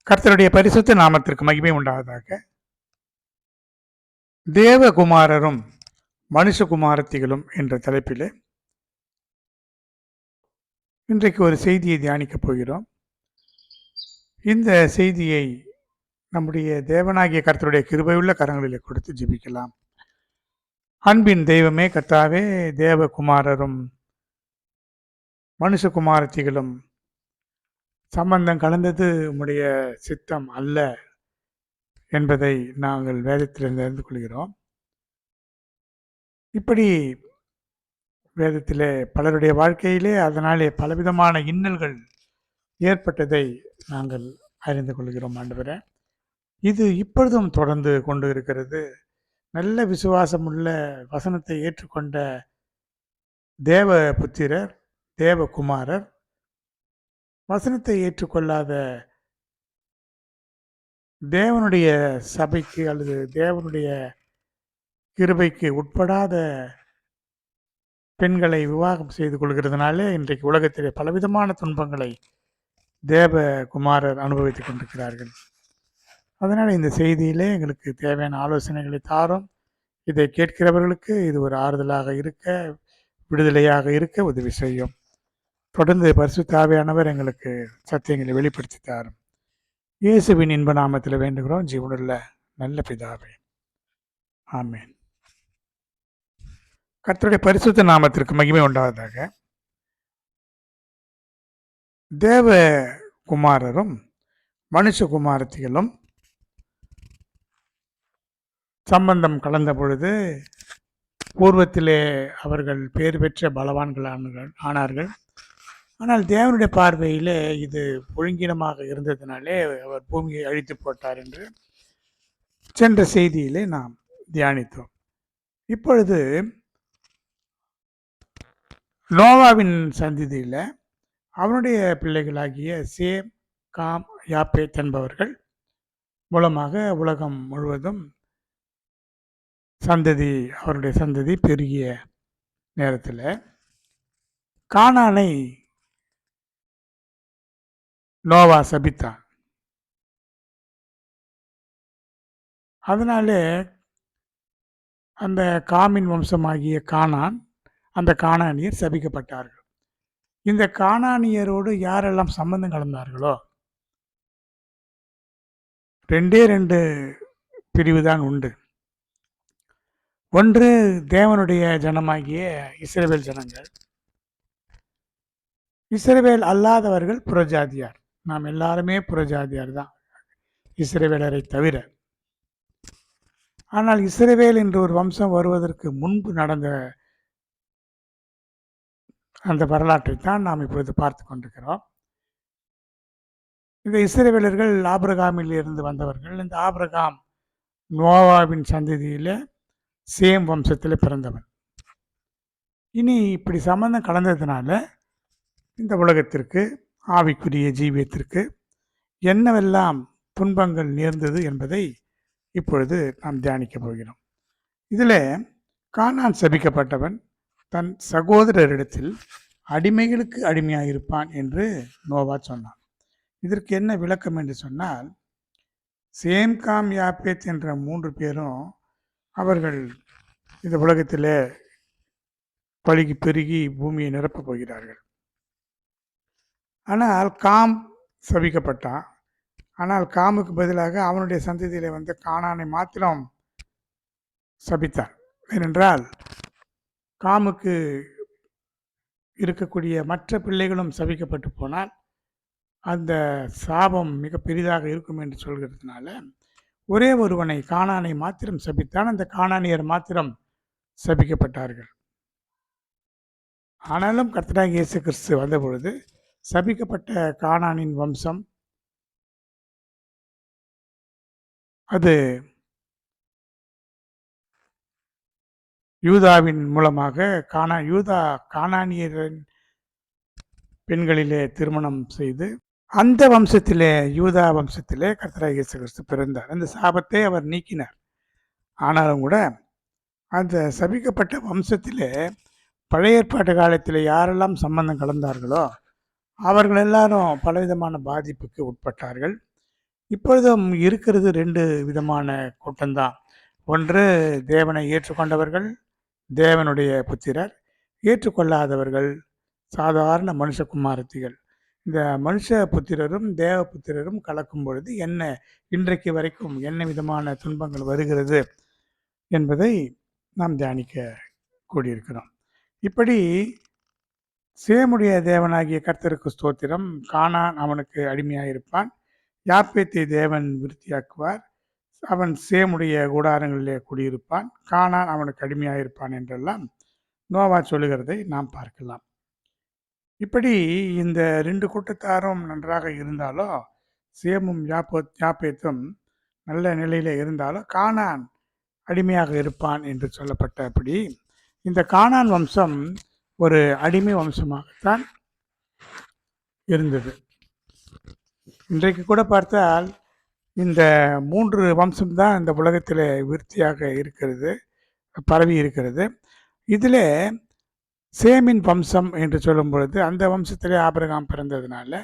கர்த்தருடைய பரிசுத்த நாமத்திற்கு மகிமை உண்டாவதாக. தேவகுமாரரும் மனுஷகுமாரத்திகளும் என்ற தலைப்பிலே இன்றைக்கு ஒரு செய்தியை தியானிக்கப் போகிறோம். இந்த செய்தியை நம்முடைய தேவனாகிய கர்த்தருடைய கிருபையுள்ள கரங்களிலே கொடுத்து ஜெபிக்கலாம். அன்பின் தெய்வமே கர்த்தாவே, தேவகுமாரரும் மனுஷகுமாரத்திகளும் சம்பந்தம் கலந்தது உம்முடைய சித்தம் அல்ல என்பதை நாங்கள் வேதத்திலிருந்து அறிந்து கொள்கிறோம். இப்படி வேதத்திலே பலருடைய வாழ்க்கையிலே அதனாலே பலவிதமான இன்னல்கள் ஏற்பட்டதை நாங்கள் அறிந்து கொள்கிறோம். ஆண்டவரே, இது இப்பொழுதும் தொடர்ந்து கொண்டு இருக்கிறது. நல்ல விசுவாசமுள்ள வசனத்தை ஏற்றுக்கொண்ட தேவ புத்திரர், தேவகுமாரர், வசனத்தை ஏற்றுக்கொள்ளாத தேவனுடைய சபைக்கு அல்லது தேவனுடைய கிருபைக்கு உட்படாத பெண்களை விவாகம் செய்து கொள்கிறதுனாலே இன்றைக்கு உலகத்திலே பலவிதமான துன்பங்களை தேவகுமாரர் அனுபவித்துக் கொண்டிருக்கிறார்கள். அதனால் இந்த செய்தியிலே எங்களுக்கு தேவையான ஆலோசனைகளை தாரும். இதை கேட்கிறவர்களுக்கு இது ஒரு ஆறுதலாக இருக்க, விடுதலையாக இருக்க உதவி செய்யும். தொடர்ந்து பரிசுத்த ஆவியானவர் எங்களுக்கு சத்தியங்களை வெளிப்படுத்தி தாரும். இயேசுவின் இன்ப நாமத்தில் வேண்டுகிறோம் ஜீவனுள்ள நல்ல பிதாவே, ஆமேன். கர்த்தருடைய பரிசுத்த நாமத்திற்கு மகிமை உண்டாவதாக. தேவகுமாரரும் மனுஷகுமாரத்திகளும் சம்பந்தம் கலந்த பொழுது பூர்வத்திலே அவர்கள் பேர் பெற்ற பலவான்கள் ஆனார்கள். ஆனால் தேவனுடைய பார்வையிலே இது ஒழுங்கீனமாக இருந்ததினாலே அவர் பூமியை அழித்து போட்டார் என்று சென்ற செய்தியிலே நாம் தியானித்தோம். இப்பொழுது நோவாவின் சந்ததியில் அவனுடைய பிள்ளைகளாகிய சேம், காம், யாப்பேத் என்பவர்கள் மூலமாக உலகம் முழுவதும் அவருடைய சந்ததி பெருகிய நேரத்தில் கானானை நோவா சபித்தான். அதனாலே அந்த காமின் வம்சமாகிய கானான், அந்த கானானியர் சபிக்கப்பட்டார்கள். இந்த கானானியரோடு யாரெல்லாம் சம்பந்தம் கலந்தார்களோ, 2 பிரிவு தான் உண்டு. ஒன்று தேவனுடைய ஜனமாகிய இஸ்ரவேல் ஜனங்கள், இஸ்ரவேல் அல்லாதவர்கள் புறஜாதியார். நாம் எல்லாருமே புறஜாதியார் தான், இஸ்ரவேலரை தவிர. ஆனால் இஸ்ரவேல் என்ற ஒரு வம்சம் வருவதற்கு முன்பு நடந்த அந்த வரலாற்றை தான் நாம் இப்பொழுது பார்த்து கொண்டிருக்கிறோம். இந்த இஸ்ரவேலர்கள் ஆபிரகாமில் இருந்து வந்தவர்கள். இந்த ஆபிரகாம் நோவாவின் சந்ததியில் சேம் வம்சத்தில் பிறந்தவன். இனி இப்படி சம்பந்தம் கலந்ததுனால இந்த உலகத்திற்கு, ஆவிக்குரிய ஜீவியத்திற்கு என்னவெல்லாம் துன்பங்கள் நேர்ந்தது என்பதை இப்பொழுது நாம் தியானிக்க போகிறோம். இதில் கானான் சபிக்கப்பட்டவன் தன் சகோதரரிடத்தில் அடிமைகளுக்கு அடிமையாயிருப்பான் என்று நோவா சொன்னான். இதற்கு என்ன விளக்கம் என்று சொன்னால், சேம், காம், யாப்பேத் என்ற 3 பேரும் அவர்கள் இந்த உலகத்தில் பழுகி பெருகி பூமியை நிரப்பப் போகிறார்கள். ஆனால் காம் சபிக்கப்பட்டான். ஆனால் காமுக்கு பதிலாக அவனுடைய சந்ததியில் வந்த கானானை மாத்திரம் சபித்தான். ஏனென்றால் காமுக்கு இருக்கக்கூடிய மற்ற பிள்ளைகளும் சபிக்கப்பட்டு போனால் அந்த சாபம் மிக பெரிதாக இருக்கும் என்று சொல்கிறதுனால ஒரே ஒருவனை, கானானை மாத்திரம் சபித்தான். அந்த கானானியர் மாத்திரம் சபிக்கப்பட்டார்கள். ஆனாலும் கர்த்தராகிய இயேசு கிறிஸ்து வந்த பொழுது சபிக்கப்பட்ட கானானின் வம்சம் அது யூதாவின் மூலமாக கானானியரின் பெண்களிலே திருமணம் செய்து அந்த வம்சத்திலே, யூதா வம்சத்திலே கர்த்தராகிய இயேசு கிறிஸ்து பிறந்தார். அந்த சாபத்தை அவர் நீக்கினார். ஆனாலும் கூட அந்த சபிக்கப்பட்ட வம்சத்திலே பழைய ஏற்பாட்டு காலத்தில் யாரெல்லாம் சம்பந்தம் கலந்தார்களோ அவர்கள் எல்லாரும் பலவிதமான பாதிப்புக்கு உட்பட்டார்கள். இப்பொழுதும் இருக்கிறது 2 விதமான கூட்டம்தான். ஒன்று தேவனை ஏற்றுக்கொண்டவர்கள், தேவனுடைய புத்திரர். ஏற்றுக்கொள்ளாதவர்கள் சாதாரண மனுஷகுமாரத்திகள். இந்த மனுஷ புத்திரரும், தேவ புத்திரரும் கலக்கும் பொழுது என்ன இன்றைக்கு வரைக்கும் என்ன விதமான துன்பங்கள் வருகிறது என்பதை நாம் தியானிக்க கூடியிருக்கிறோம். இப்படி சேமுடைய தேவனாகிய கர்த்தருக்கு ஸ்தோத்திரம். கானான் அவனுக்கு அடிமையாயிருப்பான். யாப்பேத்தை தேவன் விருத்தியாக்குவார். அவன் சேமுடைய கூடாரங்களிலே குடியிருப்பான். கானான் அவனுக்கு அடிமையாயிருப்பான் என்றெல்லாம் நோவா சொல்லுகிறதை நாம் பார்க்கலாம். இப்படி இந்த 2 கூட்டத்தாரும் நன்றாக இருந்தாலும், சேமும் யாப்பேத்தும் நல்ல நிலையில இருந்தாலும், கானான் அடிமையாக இருப்பான் என்று சொல்லப்பட்டபடி, இந்த கானான் வம்சம் ஒரு அடிமை வம்சமாகத்தான் இருந்தது. இன்றைக்கு கூட பார்த்தால் இந்த 3 வம்சம்தான் இந்த உலகத்தில் விருத்தியாக இருக்கிறது, பரவி இருக்கிறது. இதில் சேமின் வம்சம் என்று சொல்லும் பொழுது அந்த வம்சத்திலே ஆபிரகாம் பிறந்ததுனால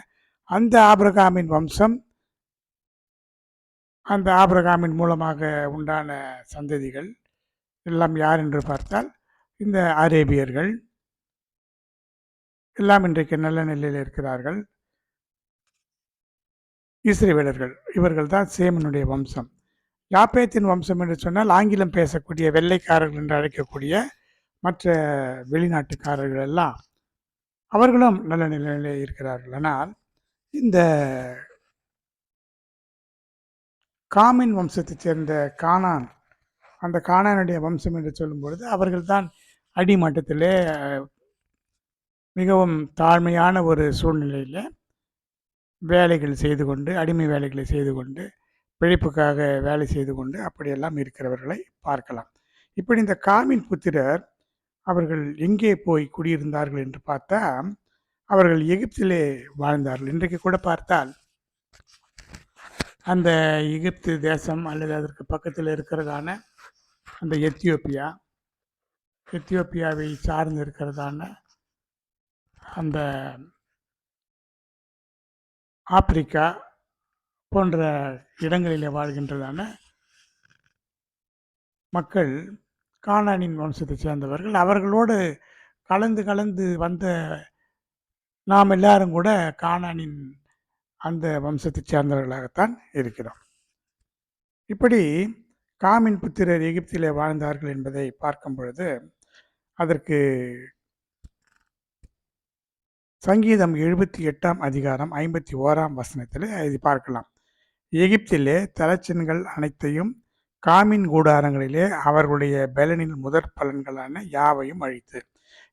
அந்த ஆபிரகாமின் வம்சம், அந்த ஆபிரகாமின் மூலமாக உண்டான சந்ததிகள் எல்லாம் யார் என்று பார்த்தால் இந்த அரேபியர்கள் எல்லாம் இன்றைக்கு நல்ல நிலையில் இருக்கிறார்கள். இஸ்ரவேலர்கள் இவர்கள் தான் சேமனுடைய வம்சம். யாப்பேத்தின் வம்சம் என்று சொன்னால் ஆங்கிலம் பேசக்கூடிய வெள்ளைக்காரர்கள் என்று அழைக்கக்கூடிய மற்ற வெளிநாட்டுக்காரர்கள் எல்லாம் அவர்களும் நல்ல நிலையிலே இருக்கிறார்கள். ஆனால் இந்த காமின் வம்சத்தைச் சேர்ந்த கானான், அந்த கானானுடைய வம்சம் என்று சொல்லும் பொழுது அவர்கள்தான் அடிமட்டத்திலே மிகவும் தாழ்மையான ஒரு சூழ்நிலையில் வேலைகள் செய்து கொண்டு, அடிமை வேலைகளை செய்து கொண்டு, பிழைப்புக்காக வேலை செய்து கொண்டு அப்படியெல்லாம் இருக்கிறவர்களை பார்க்கலாம். இப்படி இந்த காமின் புத்திரர் அவர்கள் எங்கே போய் குடியிருந்தார்கள் என்று பார்த்தா, அவர்கள் எகிப்திலே வாழ்ந்தார்கள். இன்றைக்கு கூட பார்த்தால் அந்த எகிப்து தேசம் அல்லது அதற்கு பக்கத்தில் இருக்கிறதான அந்த எத்தியோப்பியாவை சார்ந்து இருக்கிறதான அந்த ஆப்பிரிக்கா போன்ற இடங்களிலே வாழ்கின்றதான மக்கள் கானானின் வம்சத்தை சேர்ந்தவர்கள். அவர்களோடு கலந்து வந்த நாம் எல்லாரும் கூட கானானின் அந்த வம்சத்தை சேர்ந்தவர்களாகத்தான் இருக்கிறோம். இப்படி காமின் புத்திரர் எகிப்திலே வாழ்ந்தார்கள் என்பதை பார்க்கும் பொழுது அதற்கு சங்கீதம் 78 அதிகாரம் 51 இதை பார்க்கலாம். எகிப்திலே தலைச்சன்கள் அனைத்தையும் காமின் கூடாரங்களிலே அவர்களுடைய பலனின் முதற் பலன்களான யாவையும் அழித்து.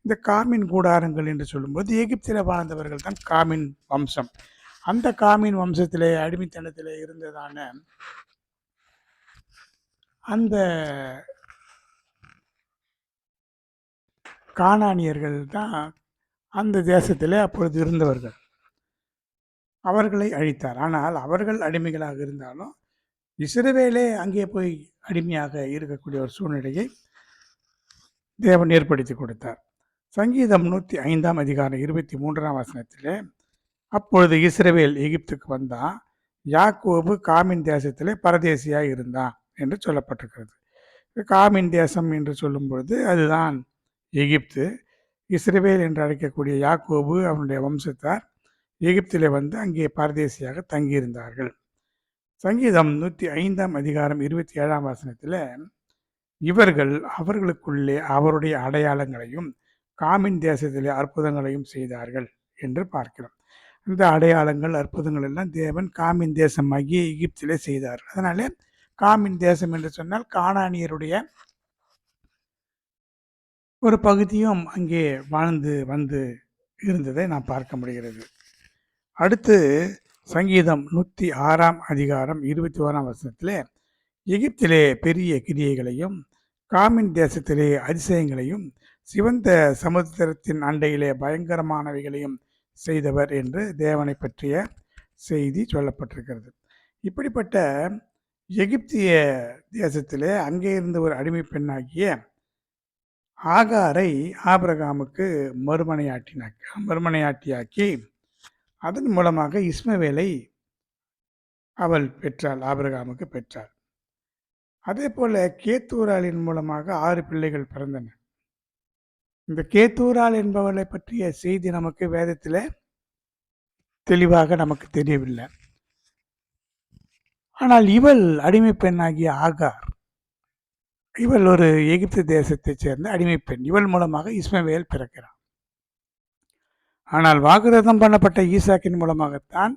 இந்த காமின் கூடாரங்கள் என்று சொல்லும்போது எகிப்தில் வாழ்ந்தவர்கள் தான் காமின் வம்சம். அந்த காமின் வம்சத்திலே அடிமைத்தனத்திலே இருந்ததான அந்த கானானியர்கள் தான் அந்த தேசத்திலே அப்பொழுது இருந்தவர்கள். அவர்களை அழித்தார். ஆனால் அவர்கள் அடிமைகளாக இருந்தாலும் இஸ்ரவேலே அங்கே போய் அடிமையாக இருக்கக்கூடிய ஒரு சூழ்நிலையை தேவன் ஏற்படுத்தி கொடுத்தார். சங்கீதம் 105 அதிகாரம் 23 அப்பொழுது இஸ்ரவேல் எகிப்துக்கு வந்தான், யாக்கோபு காமின் தேசத்திலே பரதேசியாக இருந்தான் என்று சொல்லப்பட்டிருக்கிறது. காமின் தேசம் என்று சொல்லும் பொழுது அதுதான் எகிப்து. இஸ்ரவேல் என்று அழைக்கக்கூடிய யாக்கோபு அவனுடைய வம்சத்தார் எகிப்திலே வந்து அங்கே பரதேசியாக தங்கியிருந்தார்கள். சங்கீதம் 105 அதிகாரம் 27 இவர்கள் அவர்களுக்குள்ளே அவருடைய அடையாளங்களையும் காமின் தேசத்திலே அற்புதங்களையும் செய்தார்கள் என்று பார்க்கிறோம். இந்த அடையாளங்கள் அற்புதங்கள் எல்லாம் தேவன் காமின் தேசமாகிய எகிப்திலே செய்தார். அதனாலே காமின் தேசம் என்று சொன்னால் கானானியருடைய ஒரு பகுதியும் அங்கே வாழ்ந்து வந்து இருந்ததை நாம் பார்க்க முடிகிறது. அடுத்து சங்கீதம் 106 அதிகாரம் 21 எகிப்திலே பெரிய கிரியைகளையும் காமின் தேசத்திலே அதிசயங்களையும் சிவந்த சமுத்திரத்தின் அண்டையிலே பயங்கரமானவைகளையும் செய்தவர் என்று தேவனை பற்றிய செய்தி சொல்லப்பட்டிருக்கிறது. இப்படிப்பட்ட எகிப்திய தேசத்திலே அங்கே இருந்த ஒரு அடிமை பெண்ணாகிய ஆகாரை ஆபிரகாமுக்கு மறுமனையாட்டியாக்கி அதன் மூலமாக இஸ்மவேலை அவள் பெற்றாள், ஆபிரகாமுக்கு பெற்றாள். அதே போல கேத்தூராளின் மூலமாக 6 பிள்ளைகள் பிறந்தன. இந்த கேத்தூராள் என்பவளை பற்றிய செய்தி நமக்கு வேதத்திலே தெளிவாக நமக்கு தெரியவில்லை. ஆனால் இவள் அடிமை பெண்ணாகிய ஆகார், இவள் ஒரு எகிப்து தேசத்தைச் சேர்ந்த அடிமை பெண். இவள் மூலமாக இஸ்மவேல் பிறக்கிறான். ஆனால் வாக்குத்தத்தம் பண்ணப்பட்ட ஈசாக்கின் மூலமாகத்தான்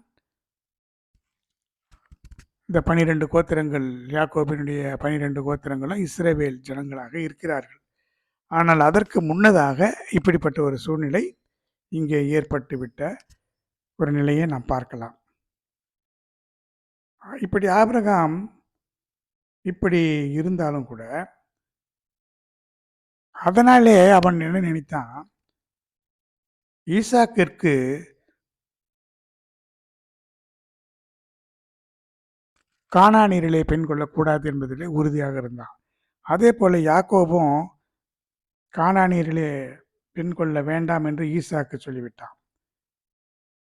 இந்த 12 கோத்திரங்கள், யாக்கோபினுடைய 12 கோத்திரங்களும் இஸ்ரவேல் ஜனங்களாக இருக்கிறார்கள். ஆனால் அதற்கு முன்னதாக இப்படிப்பட்ட ஒரு சூழ்நிலை இங்கே ஏற்பட்டுவிட்ட ஒரு நிலையை நாம் பார்க்கலாம். இப்படி ஆபிரகாம் இப்படி இருந்தாலும் கூட அதனாலே அவன் என்ன நினைத்தான், ஈசாக்கிற்கு கானானியரிலே பெண் கொள்ளக்கூடாது என்பதிலே உறுதியாக இருந்தான். அதே போல யாக்கோபும் கானானியரிலே பெண் கொள்ள வேண்டாம் என்று ஈசாக்கு சொல்லிவிட்டான்.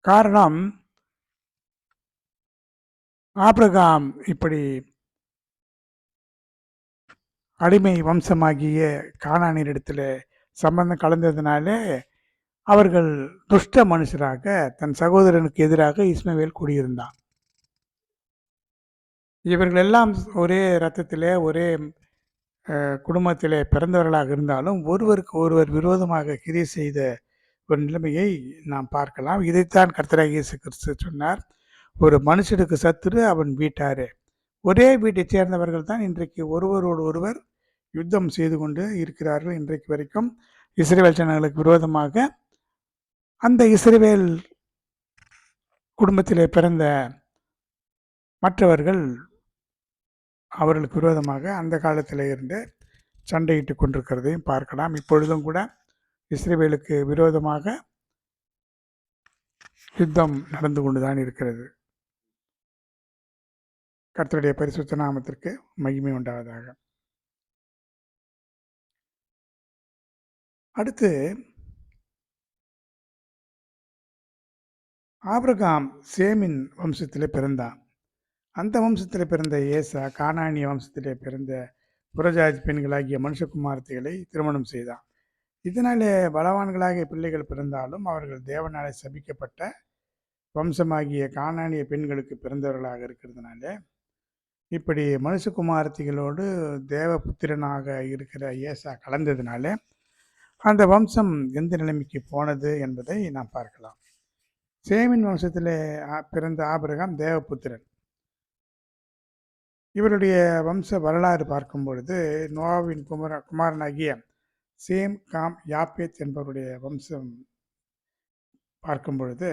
காரணம், ஆபிரகாம் இப்படி அடிமை வம்சமாகிய கானானியரிடத்தில் சம்பந்தம் கலந்ததினாலே அவர்கள் துஷ்ட மனுஷராக தன் சகோதரனுக்கு எதிராக இஸ்மவேல் கூடியிருந்தான். இவர்கள் எல்லாம் ஒரே இரத்தத்திலே ஒரே குடும்பத்திலே பிறந்தவர்களாக இருந்தாலும் ஒருவருக்கு ஒருவர் விரோதமாக கிரியை செய்த ஒரு நிலைமையை நாம் பார்க்கலாம். இதைத்தான் கர்த்தராகிய இயேசு கிறிஸ்து சொன்னார், ஒரு மனுஷனுக்கு சத்துரு அவன் வீட்டாரே. ஒரே வீட்டைச் சேர்ந்தவர்கள் தான் இன்றைக்கு ஒருவரோடு ஒருவர் யுத்தம் செய்து கொண்டு இருக்கிறார்கள். இன்றைக்கு வரைக்கும் இஸ்ரவேல் ஜனங்களுக்கு விரோதமாக அந்த இஸ்ரவேல் குடும்பத்திலே பிறந்த மற்றவர்கள் அவர்களுக்கு விரோதமாக அந்த காலத்தில் இருந்து சண்டையிட்டு கொண்டிருக்கிறதையும் பார்க்கலாம். இப்பொழுதும் கூட இஸ்ரவேலுக்கு விரோதமாக யுத்தம் நடந்து கொண்டுதான் இருக்கிறது. கர்த்தருடைய பரிசுத்த நாமத்திற்கு மகிமை உண்டாவதாக. அடுத்து ஆபிரகாம் சேமின் வம்சத்திலே பிறந்தான். அந்த வம்சத்தில் பிறந்த ஏசா கானானிய வம்சத்திலே பிறந்த புறஜாதி பெண்களாகிய மனுஷகுமாரத்திகளை திருமணம் செய்தான். இதனாலே பலவான்களாகிய பிள்ளைகள் பிறந்தாலும் அவர்கள் தேவனாலே சபிக்கப்பட்ட வம்சமாகிய கானானிய பெண்களுக்கு பிறந்தவர்களாக இருக்கிறதுனால இப்படி மனுஷகுமாரத்திகளோடு தேவபுத்திரனாக இருக்கிற ஏசா கலந்ததுனால அந்த வம்சம் எந்த நிலைமைக்கு போனது என்பதை நாம் பார்க்கலாம். சேமின் வம்சத்தில் பிறந்த ஆபிரகாம் தேவபுத்திரன். இவருடைய வம்ச வரலாறு பார்க்கும் பொழுது நோவாவின் குமாரனாகிய சேம், காம், யாப்பேத் என்பவருடைய வம்சம் பார்க்கும் பொழுது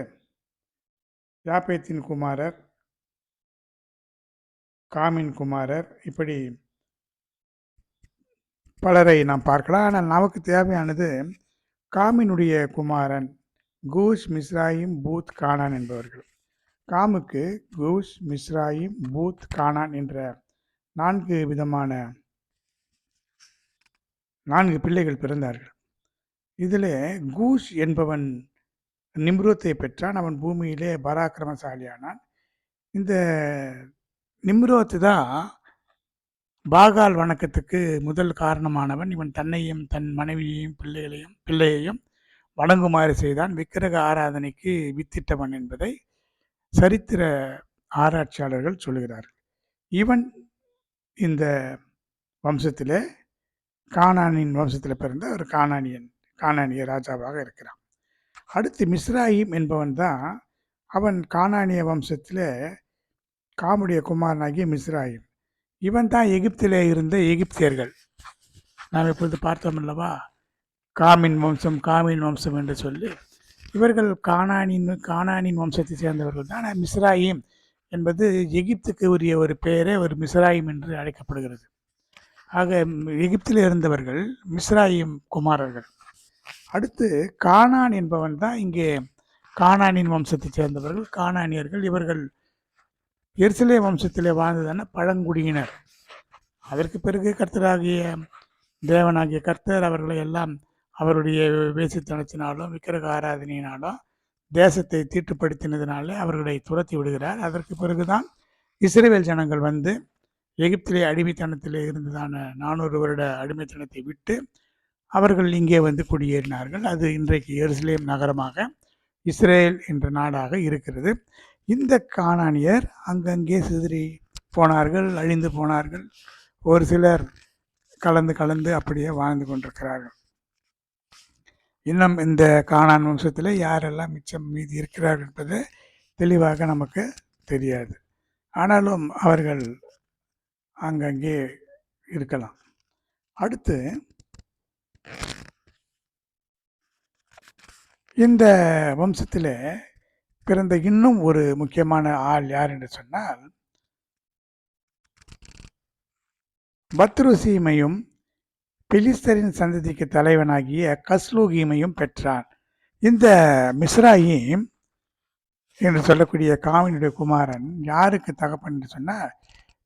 யாப்பேத்தின் குமாரர், காமின் குமாரர், இப்படி பலரை நாம் பார்க்கலாம். ஆனால் நமக்கு தேவையானது காமினுடைய குமாரன் கூஷ், மிஸ்ராயிம், பூத், கானான் என்பவர்கள். காமுக்கு கூஷ், மிஸ்ராயிம், பூத், கானான் என்ற 4 விதமான 4 பிள்ளைகள் பிறந்தார்கள். இதில் கூஷ் என்பவன் நிம்ரோத்தை பெற்றான். அவன் பூமியிலே பராக்கிரமசாலியானான். இந்த நிம்ரோத்து தான் பாகால் வணக்கத்துக்கு முதல் காரணமானவன். இவன் தன்னையும் தன் மனைவியையும் பிள்ளையையும் வணங்குமாறு செய்தான். விக்கிரக ஆராதனைக்கு வித்திட்டவன் என்பதை சரித்திர ஆராய்ச்சியாளர்கள் சொல்கிறார்கள். இவன் இந்த வம்சத்திலே கானானின் வம்சத்தில் பிறந்த ஒரு கானானிய ராஜாவாக இருக்கிறான். அடுத்து மிஸ்ராயிம் என்பவன் தான், அவன் கானானிய வம்சத்தில் காமுடைய குமாரனாகிய மிஸ்ராயிம். இவன் தான் எகிப்திலே இருந்த எகிப்தியர்கள். நாம் இப்பொழுது பார்த்தோம் அல்லவா, காமின் வம்சம் என்று சொல்லி இவர்கள் கானானின் வம்சத்தை சேர்ந்தவர்கள் தான். மிஸ்ராயிம் என்பது எகிப்துக்கு உரிய ஒரு பெயரே ஒரு மிஸ்ராயிம் என்று அழைக்கப்படுகிறது. ஆக எகிப்தில் இருந்தவர்கள் மிஸ்ராயிம் குமாரர்கள். அடுத்து கானான் என்பவன் தான் இங்கே கானானின் வம்சத்தை சேர்ந்தவர்கள், கானானியர்கள். இவர்கள் எருசலே வம்சத்திலே வாழ்ந்ததான பழங்குடியினர். அதற்கு பிறகு கர்த்தராகிய தேவனாகிய கர்த்தர் அவர்களை எல்லாம் அவருடைய வேசித்தனத்தினாலும் விக்கிரக ஆராதனையினாலும் தேசத்தை தீட்டுப்படுத்தினதினாலே அவர்களை துரத்தி விடுகிறார். அதற்கு பிறகுதான் இஸ்ரவேல் ஜனங்கள் வந்து எகிப்திலே அடிமைத்தனத்திலே இருந்ததான 400 வருட அடிமைத்தனத்தை விட்டு அவர்கள் இங்கே வந்து குடியேறினார்கள். அது இன்றைக்கு எருசலேம் நகரமாக இஸ்ரேல் என்ற நாடாக இருக்கிறது. இந்த கானானியர் அங்கங்கே சிதறி போனார்கள், அழிந்து போனார்கள். ஒரு சிலர் கலந்து கலந்து அப்படியே வாழ்ந்து கொண்டிருக்கிறார்கள். இன்னும் இந்த கானான் வம்சத்தில் யாரெல்லாம் மிச்சம் மீதி இருக்கிறார்கள் என்பது தெளிவாக நமக்கு தெரியாது. ஆனாலும் அவர்கள் அங்கங்கே இருக்கலாம். அடுத்து இந்த வம்சத்தில் பிறந்த இன்னும் ஒரு முக்கியமான ஆள் யார் என்று சொன்னால் பத்ருசீமையும் பெலிஸ்தரின் சந்ததிக்கு தலைவனாகிய கஸ்லூகீமையும் பெற்றான். இந்த மிஸ்ராயிம் என்று சொல்லக்கூடிய காவினுடைய குமாரன் யாருக்கு தகப்பன் என்று சொன்னால்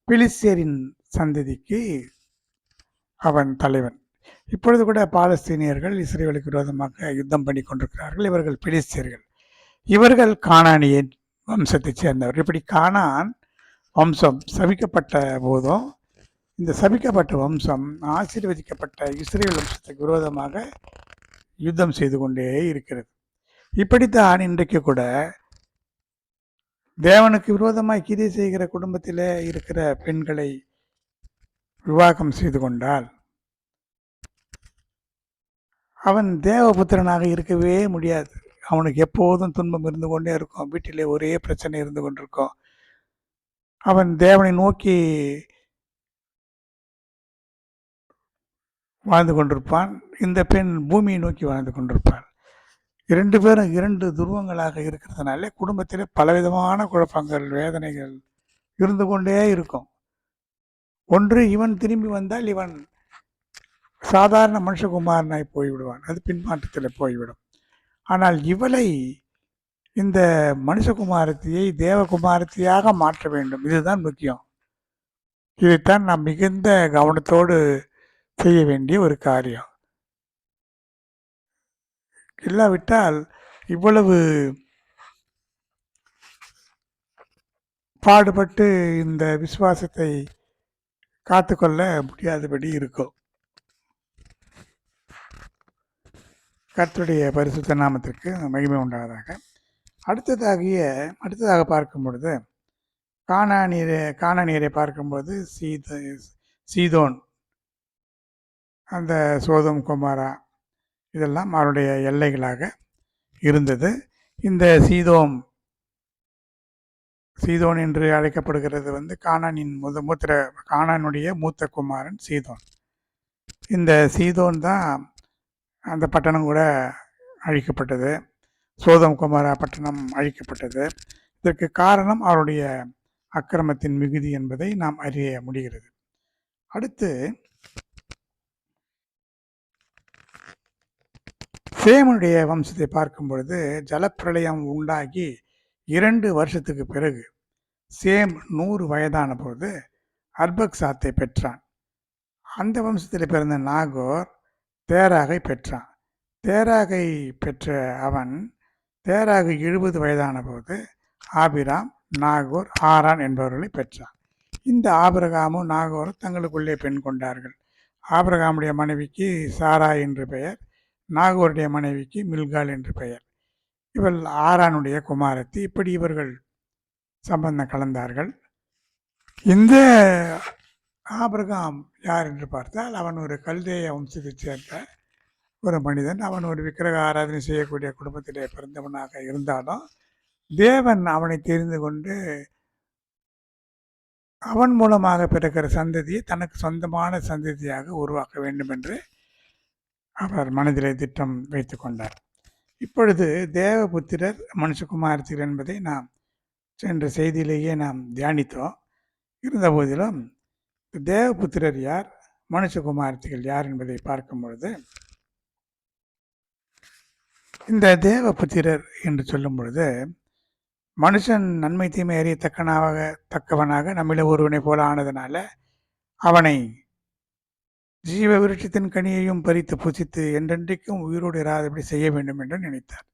பெலிஸ்தரின் சந்ததிக்கு அவன் தலைவன். இப்பொழுது கூட பாலஸ்தீனியர்கள் இஸ்ரேலுக்கு விரோதமாக யுத்தம் பண்ணி கொண்டிருக்கிறார்கள். இவர்கள் பெலிஸ்தியர்கள். இவர்கள் கானானியின் வம்சத்தைச் சேர்ந்தவர். இப்படி கானான் வம்சம் சபிக்கப்பட்ட போதும் இந்த சபிக்கப்பட்ட வம்சம் ஆசீர்வதிக்கப்பட்ட இஸ்ரேல் வம்சத்துக்கு விரோதமாக யுத்தம் செய்து கொண்டே இருக்கிறது. இப்படித்தான் இன்றைக்கு கூட தேவனுக்கு விரோதமாய் கிரியை செய்கிற குடும்பத்தில் இருக்கிற பெண்களை விவாகம் செய்து கொண்டால் அவன் தேவபுத்திரனாக இருக்கவே முடியாது. அவனுக்கு எப்போதும் துன்பம் இருந்து கொண்டே இருக்கும். வீட்டிலே ஒரே பிரச்சனை இருந்து கொண்டிருக்கும். அவன் தேவனை நோக்கி வாழ்ந்து கொண்டிருப்பான். இந்த பெண் பூமியை நோக்கி வாழ்ந்து கொண்டிருப்பாள். 2 பேரும் 2 துருவங்களாக இருக்கிறதுனால குடும்பத்தில் பலவிதமான குழப்பங்கள், வேதனைகள் இருந்து கொண்டே இருக்கும். ஒன்று இவன் திரும்பி வந்தால் இவன் சாதாரண மனுஷகுமாரனாய் போய்விடுவான். அது பின்மாற்றத்தில் போய்விடும். ஆனால் இவளை இந்த மனுஷகுமாரத்தியை தேவகுமாரத்தியாக மாற்ற வேண்டும். இதுதான் முக்கியம். இதைத்தான் நாம் மிகுந்த கவனத்தோடு செய்ய வேண்டிய ஒரு காரியம். இல்லாவிட்டால் இவ்வளவு பாடுபட்டு இந்த விசுவாசத்தை காத்துக்கொள்ள முடியாதபடி இருக்கும். கர்த்தருடைய பரிசுத்த நாமத்திற்கு மகிமை உண்டாவதாக. அடுத்ததாக பார்க்கும் பொழுது கானானியரை பார்க்கும்போது சீதோன், அந்த சோதம் கொமாரா இதெல்லாம் அவருடைய எல்லைகளாக இருந்தது. இந்த சீதோன் என்று அழைக்கப்படுகிறது வந்து கானானுடைய மூத்த குமாரன் சீதோன். இந்த சீதோன் தான் அந்த பட்டணம் கூட அழிக்கப்பட்டது. சோதம் குமாரா பட்டணம் அழிக்கப்பட்டது. இதற்கு காரணம் அவருடைய அக்கிரமத்தின் மிகுதி என்பதை நாம் அறிய முடிகிறது. அடுத்து சேமனுடைய வம்சத்தை பார்க்கும் பொழுது ஜலப்பிரளயம் உண்டாகி 2 வருஷத்துக்கு பிறகு சேம் 100 வயதான பொழுது அர்பக்சாத்தை பெற்றான். அந்த வம்சத்தில் பிறந்த நாகோர் தேராகை பெற்றான். தேராகை பெற்ற அவன் தேராகு 70 வயதான போது ஆபிராம், நாகோர், ஆரான் என்பவர்களை பெற்றான். இந்த ஆபிரகாமும் நாகோரும் தங்களுக்குள்ளே பெண் கொண்டார்கள். ஆபிரகாமுடைய மனைவிக்கு சாரா என்று பெயர், நாகோருடைய மனைவிக்கு மில்கால் என்று பெயர். இவள் ஆரானுடைய குமாரத்தி. இப்படி இவர்கள் சம்பந்தம் கலந்தார்கள். இந்த ஆபிரகாம் யார் என்று பார்த்தால் அவன் ஒரு கல்தேய வம்சத்தைச் சேர்ந்த ஒரு மனிதன். அவன் ஒரு விக்கிரக ஆராதனை செய்யக்கூடிய குடும்பத்திலே பிறந்தவனாக இருந்தாலும் தேவன் அவனை தெரிந்து கொண்டு அவன் மூலமாக பிறக்கிற சந்ததியை தனக்கு சொந்தமான சந்ததியாக உருவாக்க வேண்டும் என்று அவர் மனதிலே திட்டம் வைத்து கொண்டார். இப்பொழுது தேவபுத்திரர் மனுஷகுமாரத்திகள் என்பதை நாம் சென்ற செய்தியிலேயே நாம் தியானித்தோம். இருந்த போதிலும் தேவபுத்திரர் யார், மனுஷகுமாரத்திகள் யார் என்பதை பார்க்கும் பொழுது இந்த தேவபுத்திரர் என்று சொல்லும் பொழுது மனுஷன் நன்மை தீமை அறியத்தக்கவனாக நம்மில ஒருவனை போல ஆனதுனால அவனை ஜீவ விருட்சத்தின் கனியையும் பறித்து புசித்து என்றென்றைக்கும் உயிரோடு இராதபடி செய்ய வேண்டும் என்று நினைத்தார்.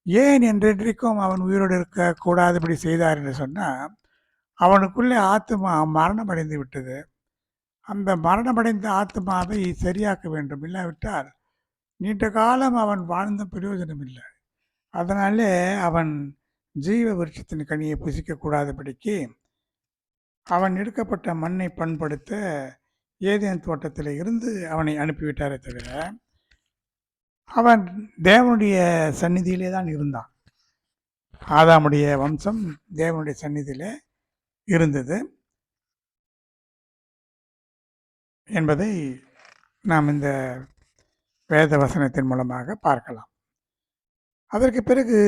ஏன் என்றென்றைக்கும் அவன் உயிரோடு இருக்கக்கூடாதபடி செய்தார் என்று சொன்னால் அவனுக்குள்ளே ஆத்மா மரணமடைந்து விட்டது. அந்த மரணமடைந்த ஆத்மாவை சரியாக்க வேண்டும், இல்லாவிட்டால் நீண்ட காலம் அவன் வாழ்ந்த பிரயோஜனம் இல்லை. அதனாலே அவன் ஜீவ விருட்சத்தின் கனியை புசிக்கக்கூடாதபடிக்கு அவன் எடுக்கப்பட்ட மண்ணை பண்படுத்த ஏதேன் தோட்டத்தில் இருந்து அவனை அனுப்பிவிட்டாரே தவிர அவன் தேவனுடைய சந்நிதியிலே தான் இருந்தான். ஆதாமுடைய வம்சம் தேவனுடைய சந்நிதியிலே இருந்தது என்பதை நாம் இந்த வேத வசனத்தின் மூலமாக பார்க்கலாம். அதற்கு பிறகு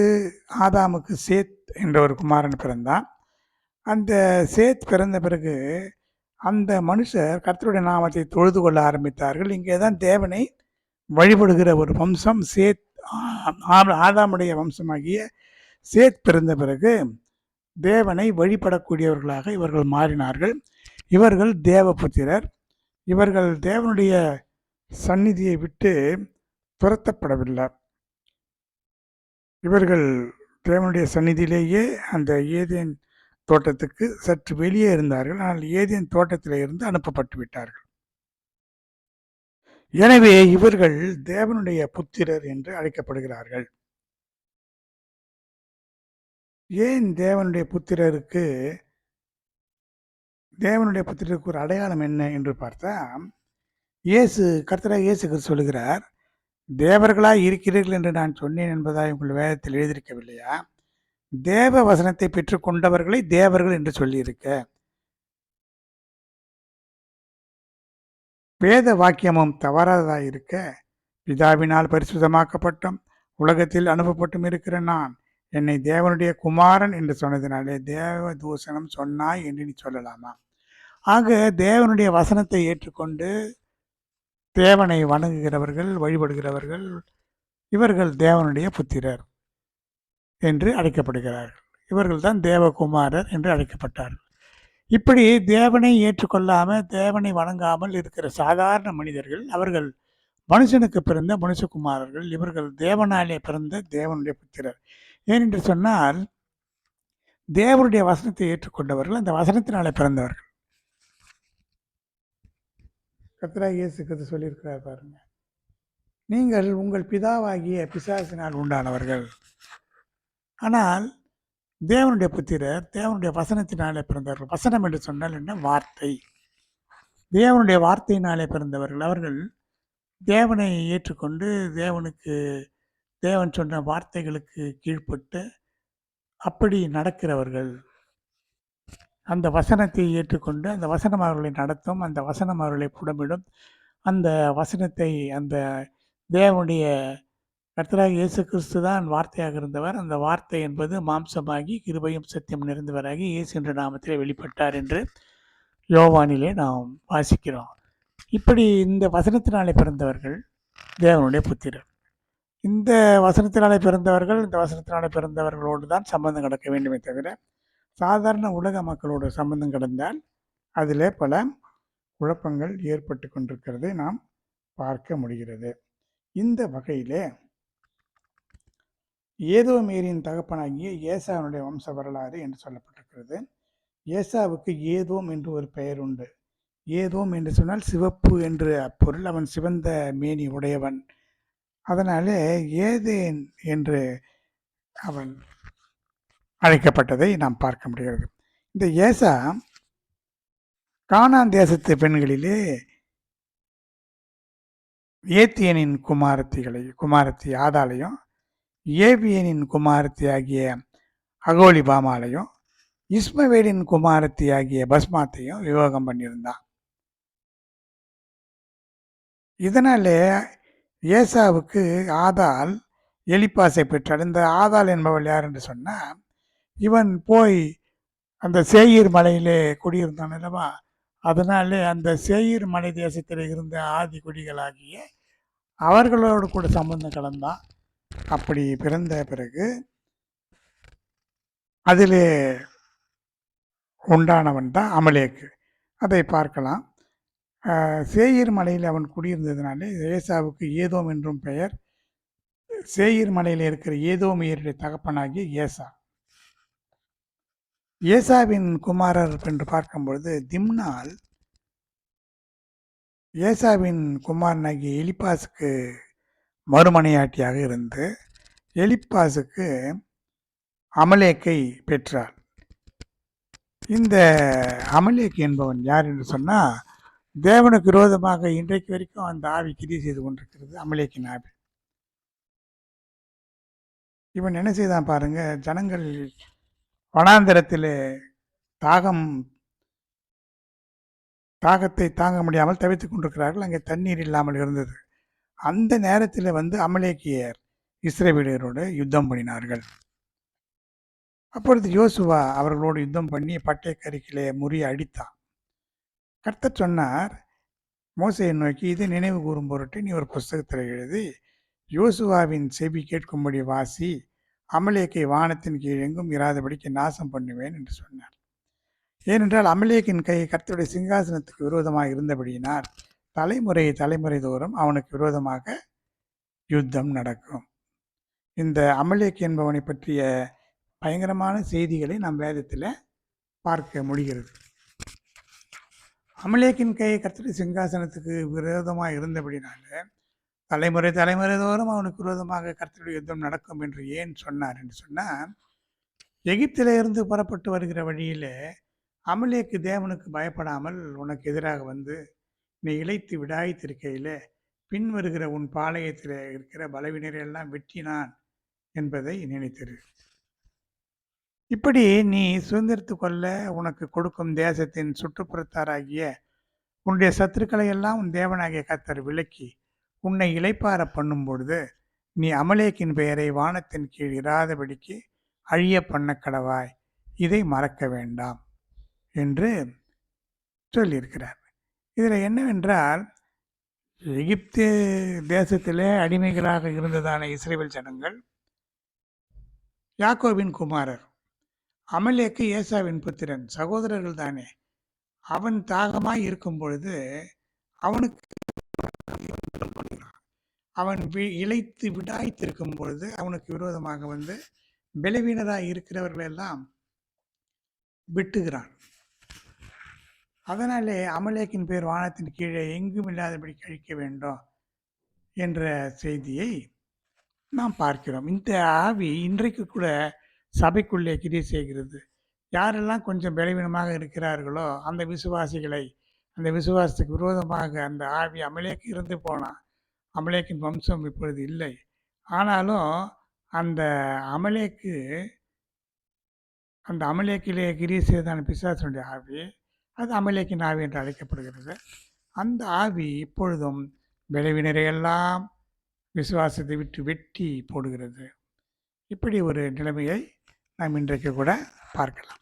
ஆதாமுக்கு சேத் என்ற ஒரு குமாரன் பிறந்தான். அந்த சேத் பிறந்த பிறகு அந்த மனுஷர் கர்த்தருடைய நாமத்தை தொழுது கொள்ள ஆரம்பித்தார்கள். இங்கே தான் தேவனை வழிபடுகிற ஒரு வம்சம் சேத், ஆதாமுடைய வம்சமாகிய சேத் பிறந்த பிறகு தேவனை வழிபடக்கூடியவர்களாக இவர்கள் மாறினார்கள். இவர்கள் தேவபுத்திரர். இவர்கள் தேவனுடைய சந்நிதியை விட்டு துரத்தப்படவில்லை. இவர்கள் தேவனுடைய சந்நிதியிலேயே அந்த ஏதேன் தோட்டத்துக்கு சற்று வெளியே இருந்தார்கள். ஆனால் ஏதேன் தோட்டத்திலே இருந்து அனுப்பப்பட்டு விட்டார்கள். எனவே இவர்கள் தேவனுடைய புத்திரர் என்று அழைக்கப்படுகிறார்கள். ஏன் தேவனுடைய புத்திரருக்கு ஒரு அடையாளம் என்ன என்று பார்த்தா, கர்த்தராகிய இயேசு கிறிஸ்து சொல்லுகிறார், தேவர்களாய் இருக்கிறீர்கள் என்று நான் சொன்னேன் என்பதாய் உங்கள் வேதத்தில் எழுதியிருக்கவில்லையா? தேவ வசனத்தை பெற்றுக்கொண்டவர்களை தேவர்கள் என்று சொல்லியிருக்க. வேத வாக்கியமும் தவறாததாய் இருக்க, பிதாவினால் பரிசுத்தமாக்கப்பட்டும் உலகத்தில் அனுப்பப்பட்டும் இருக்கிற நான் என்னை தேவனுடைய குமாரன் என்று சொன்னதினாலே தேவ தூஷணம் சொன்னாய் என்று நீ சொல்லலாமா? ஆக தேவனுடைய வசனத்தை ஏற்றுக்கொண்டு தேவனை வணங்குகிறவர்கள், வழிபடுகிறவர்கள், இவர்கள் தேவனுடைய புத்திரர் என்று அழைக்கப்படுகிறார்கள். இவர்கள் தான் தேவகுமாரர் என்று அழைக்கப்பட்டார்கள். இப்படி தேவனை ஏற்றுக்கொள்ளாமல் தேவனை வணங்காமல் இருக்கிற சாதாரண மனிதர்கள், அவர்கள் மனுஷனுக்கு பிறந்த மனுஷகுமாரர்கள். இவர்கள் தேவனாலே பிறந்த தேவனுடைய புத்திரர். ஏனென்று சொன்னால் தேவனுடைய வசனத்தை ஏற்றுக்கொண்டவர்கள், அந்த வசனத்தினாலே பிறந்தவர்கள். கர்த்தராகிய இயேசு கிறிஸ்து சொல்லியிருக்கிறார் பாருங்க, நீங்கள் உங்கள் பிதாவாகிய பிசாசினால் உண்டானவர்கள், ஆனால் தேவனுடைய புத்திரர் தேவனுடைய வசனத்தினாலே பிறந்தவர்கள். வசனம் என்று சொன்னால் என்ன? வார்த்தை. தேவனுடைய வார்த்தையினாலே பிறந்தவர்கள். அவர்கள் தேவனை ஏற்றுக்கொண்டு தேவன் சொன்ன வார்த்தைகளுக்கு கீழ்ப்பட்டு அப்படி நடக்கிறவர்கள். அந்த வசனத்தை ஏற்றுக்கொண்டு அந்த வசனம் அவர்களை நடத்தும், அந்த வசனம் அவர்களை புடமிடும். அந்த வசனத்தை, அந்த தேவனுடைய கர்த்தராகிய இயேசு கிறிஸ்து தான் வார்த்தையாக இருந்தவர். அந்த வார்த்தை என்பது மாம்சமாகி கிருபையும் சத்தியம் நிறைந்தவராகி இயேசு என்ற நாமத்திலே வெளிப்பட்டார் என்று யோவானிலே நாம் வாசிக்கிறோம். இப்படி இந்த வசனத்தினாலே பிறந்தவர்கள் தேவனுடைய புத்திரர். இந்த வசனத்தினாலே பிறந்தவர்களோடு தான் சம்பந்தம் கடக்க வேண்டுமே தவிர சாதாரண உலக மக்களோடு சம்பந்தம் கடந்தால் அதிலே பல குழப்பங்கள் ஏற்பட்டு கொண்டிருக்கிறதை நாம் பார்க்க முடிகிறது. இந்த வகையிலே ஏதோமேரின் தகப்பனாகிய ஏசாவுடைய வம்ச வரலாறு என்று சொல்லப்பட்டிருக்கிறது. ஏசாவுக்கு ஏதோம் என்று ஒரு பெயர் உண்டு. ஏதோம் என்று சொன்னால் சிவப்பு என்று பொருள். அவன் சிவந்த மேனி உடையவன். அதனாலே ஏதேன் என்று அவன் அழைக்கப்பட்டதை நாம் பார்க்க முடிகிறது. இந்த ஏசா கானான் தேசத்து பெண்களிலே ஏத்தியனின் குமாரத்தி ஆதாளையும், ஏவியனின் குமாரத்தி ஆகிய அகோலிபாமாலையும், இஸ்மவேலின் குமாரத்தி ஆகிய பஸ்மாத்தையும் விவாகம் பண்ணியிருந்தான். இதனாலே ஏசாவுக்கு ஆதாள் எலிப்பாசை பெற்றாள். இந்த ஆதாள் என்பவள் யார் என்று சொன்னால், இவன் போய் அந்த சேயீர் மலையிலே குடியிருந்தான் அல்லவா? அதனாலே அந்த சேயீர் மலை தேசத்தில் இருந்த ஆதி குடிகளாகிய அவர்களோடு கூட சம்பந்தம் கலந்தான். அப்படி பிறந்த பிறகு அதிலே உண்டானவன் தான் அமலேக்கு. அதை பார்க்கலாம். சேயீர் மலையில் அவன் குடியிருந்ததுனாலே ஏசாவுக்கு ஏதோம் என்றும் பெயர். சேயீர் மலையில் இருக்கிற ஏதோமியருடைய தகப்பனாகிய ஏசா. ஏசாவின் குமாரர் என்று பார்க்கும்பொழுது திம்னாள் ஏசாவின் குமாரனாகிய எலிப்பாசுக்கு மறுமனையாட்டியாக இருந்து எலிப்பாசுக்கு அமலேக்கை பெற்றாள். இந்த அமலேக் என்பவன் யார் என்று சொன்னால், தேவனுக்கு விரோதமாக இன்றைக்கு வரைக்கும் அந்த ஆவி கிரி செய்து கொண்டிருக்கிறது. அமலேக்கின் ஆவி. இவன் என்ன செய்தான் பாருங்க, ஜனங்கள் வனாந்தரத்தில் தாகத்தை தாங்க முடியாமல் தவித்துக் கொண்டிருக்கிறார்கள். அங்கே தண்ணீர் இல்லாமல் இருந்தது. அந்த நேரத்தில் வந்து அமலேக்கியர் இஸ்ரவேலரோடு யுத்தம் பண்ணினார்கள். அப்பொழுது யோசுவா அவர்களோடு யுத்தம் பண்ணி பட்டயக்கரிக்கிலே முறிய அடித்தான். கர்த்தர் சொன்னார் மோசையை நோக்கி, இதை நினைவு கூறும் பொருட்டு நீ ஒரு புஸ்தகத்தில் எழுதி யோசுவாவின் செவி கேட்கும்படி வாசி, அமலேக்கை வானத்தின் கீழ் எங்கும் இராதபடிக்கு நாசம் பண்ணுவேன் என்று சொன்னார். ஏனென்றால் அமலேக்கின் கை கர்த்தருடைய சிங்காசனத்துக்கு விரோதமாக இருந்தபடியினால் தலைமுறை தோறும் அவனுக்கு விரோதமாக யுத்தம் நடக்கும். இந்த அமலேக் என்பவனை பற்றிய பயங்கரமான செய்திகளை நம் வேதத்தில் பார்க்க முடிகிறது. அமலேக்கின் கை கர்த்தருடைய சிங்காசனத்துக்கு விரோதமாக இருந்தபடினால தலைமுறை தோறும் அவனுக்கு விரோதமாக கர்த்தருடைய யுத்தம் நடக்கும் என்று ஏன் சொன்னார் என்று சொன்னால், எகிப்திலிருந்து புறப்பட்டு வருகிற வழியில் அமலேக்கு தேவனுக்கு பயப்படாமல் உனக்கு எதிராக வந்து நீ இளைத்து விடாய்த்திருக்கையில் பின் வருகிற உன் பாளையத்தில் இருக்கிற பலவீனரையெல்லாம் வெட்டினான் என்பதை நினைத்திரு. இப்படி நீ சுதந்திரத்து கொள்ள உனக்கு கொடுக்கும் தேசத்தின் சுற்றுப்புறத்தாராகிய உன்னுடைய சத்துருக்களை எல்லாம் உன் தேவனாகிய கர்த்தர் விலக்கி உன்னை இளைப்பார பண்ணும் பொழுது நீ அமலேக்கின் பெயரை வானத்தின் கீழ் இராதபடிக்கு அழிய பண்ண கடவாய், இதை மறக்க வேண்டாம் என்று சொல்லியிருக்கிறார். இதில் என்னவென்றால், எகிப்து தேசத்திலே அடிமைகளாக இருந்ததான இஸ்ரவேல் ஜனங்கள் யாக்கோபின் குமாரர். அமலேக்கு ஏசாவின் புத்திரன், சகோதரர்கள் தானே. அவன் தாகமாய் இருக்கும் பொழுது அவனுக்கு அவன் இளைத்து விடாய்த்திருக்கும் பொழுது அவனுக்கு விரோதமாக வந்து பலவீனராக இருக்கிறவர்களெல்லாம் வெட்டுகிறான். அதனாலே அமலேக்கின் பேர் வானத்தின் கீழே எங்கும் இல்லாதபடி கழிக்க வேண்டும் என்ற செய்தியை நாம் பார்க்கிறோம். இந்த ஆவி இன்றைக்கு கூட சபைக்குள்ளே கிரியை செய்கிறது. யாரெல்லாம் கொஞ்சம் பலவீனமாக இருக்கிறார்களோ அந்த விசுவாசிகளை, அந்த விசுவாசத்துக்கு விரோதமாக அந்த ஆவி அமலேக்கு இருந்து போனான். அமலேக்கின் வம்சம் இப்பொழுது இல்லை. ஆனாலும் அந்த அமலேக்கிலே கிரியை செய்தான பிசாசனுடைய ஆவி, அது அமலேக்கின் ஆவி என்று அழைக்கப்படுகிறது. அந்த ஆவி இப்பொழுதும் பலவீனரையெல்லாம் விசுவாசத்தை விட்டு வெட்டி போடுகிறது. இப்படி ஒரு நிலைமையை நாம் இன்றைக்கு கூட பார்க்கலாம்.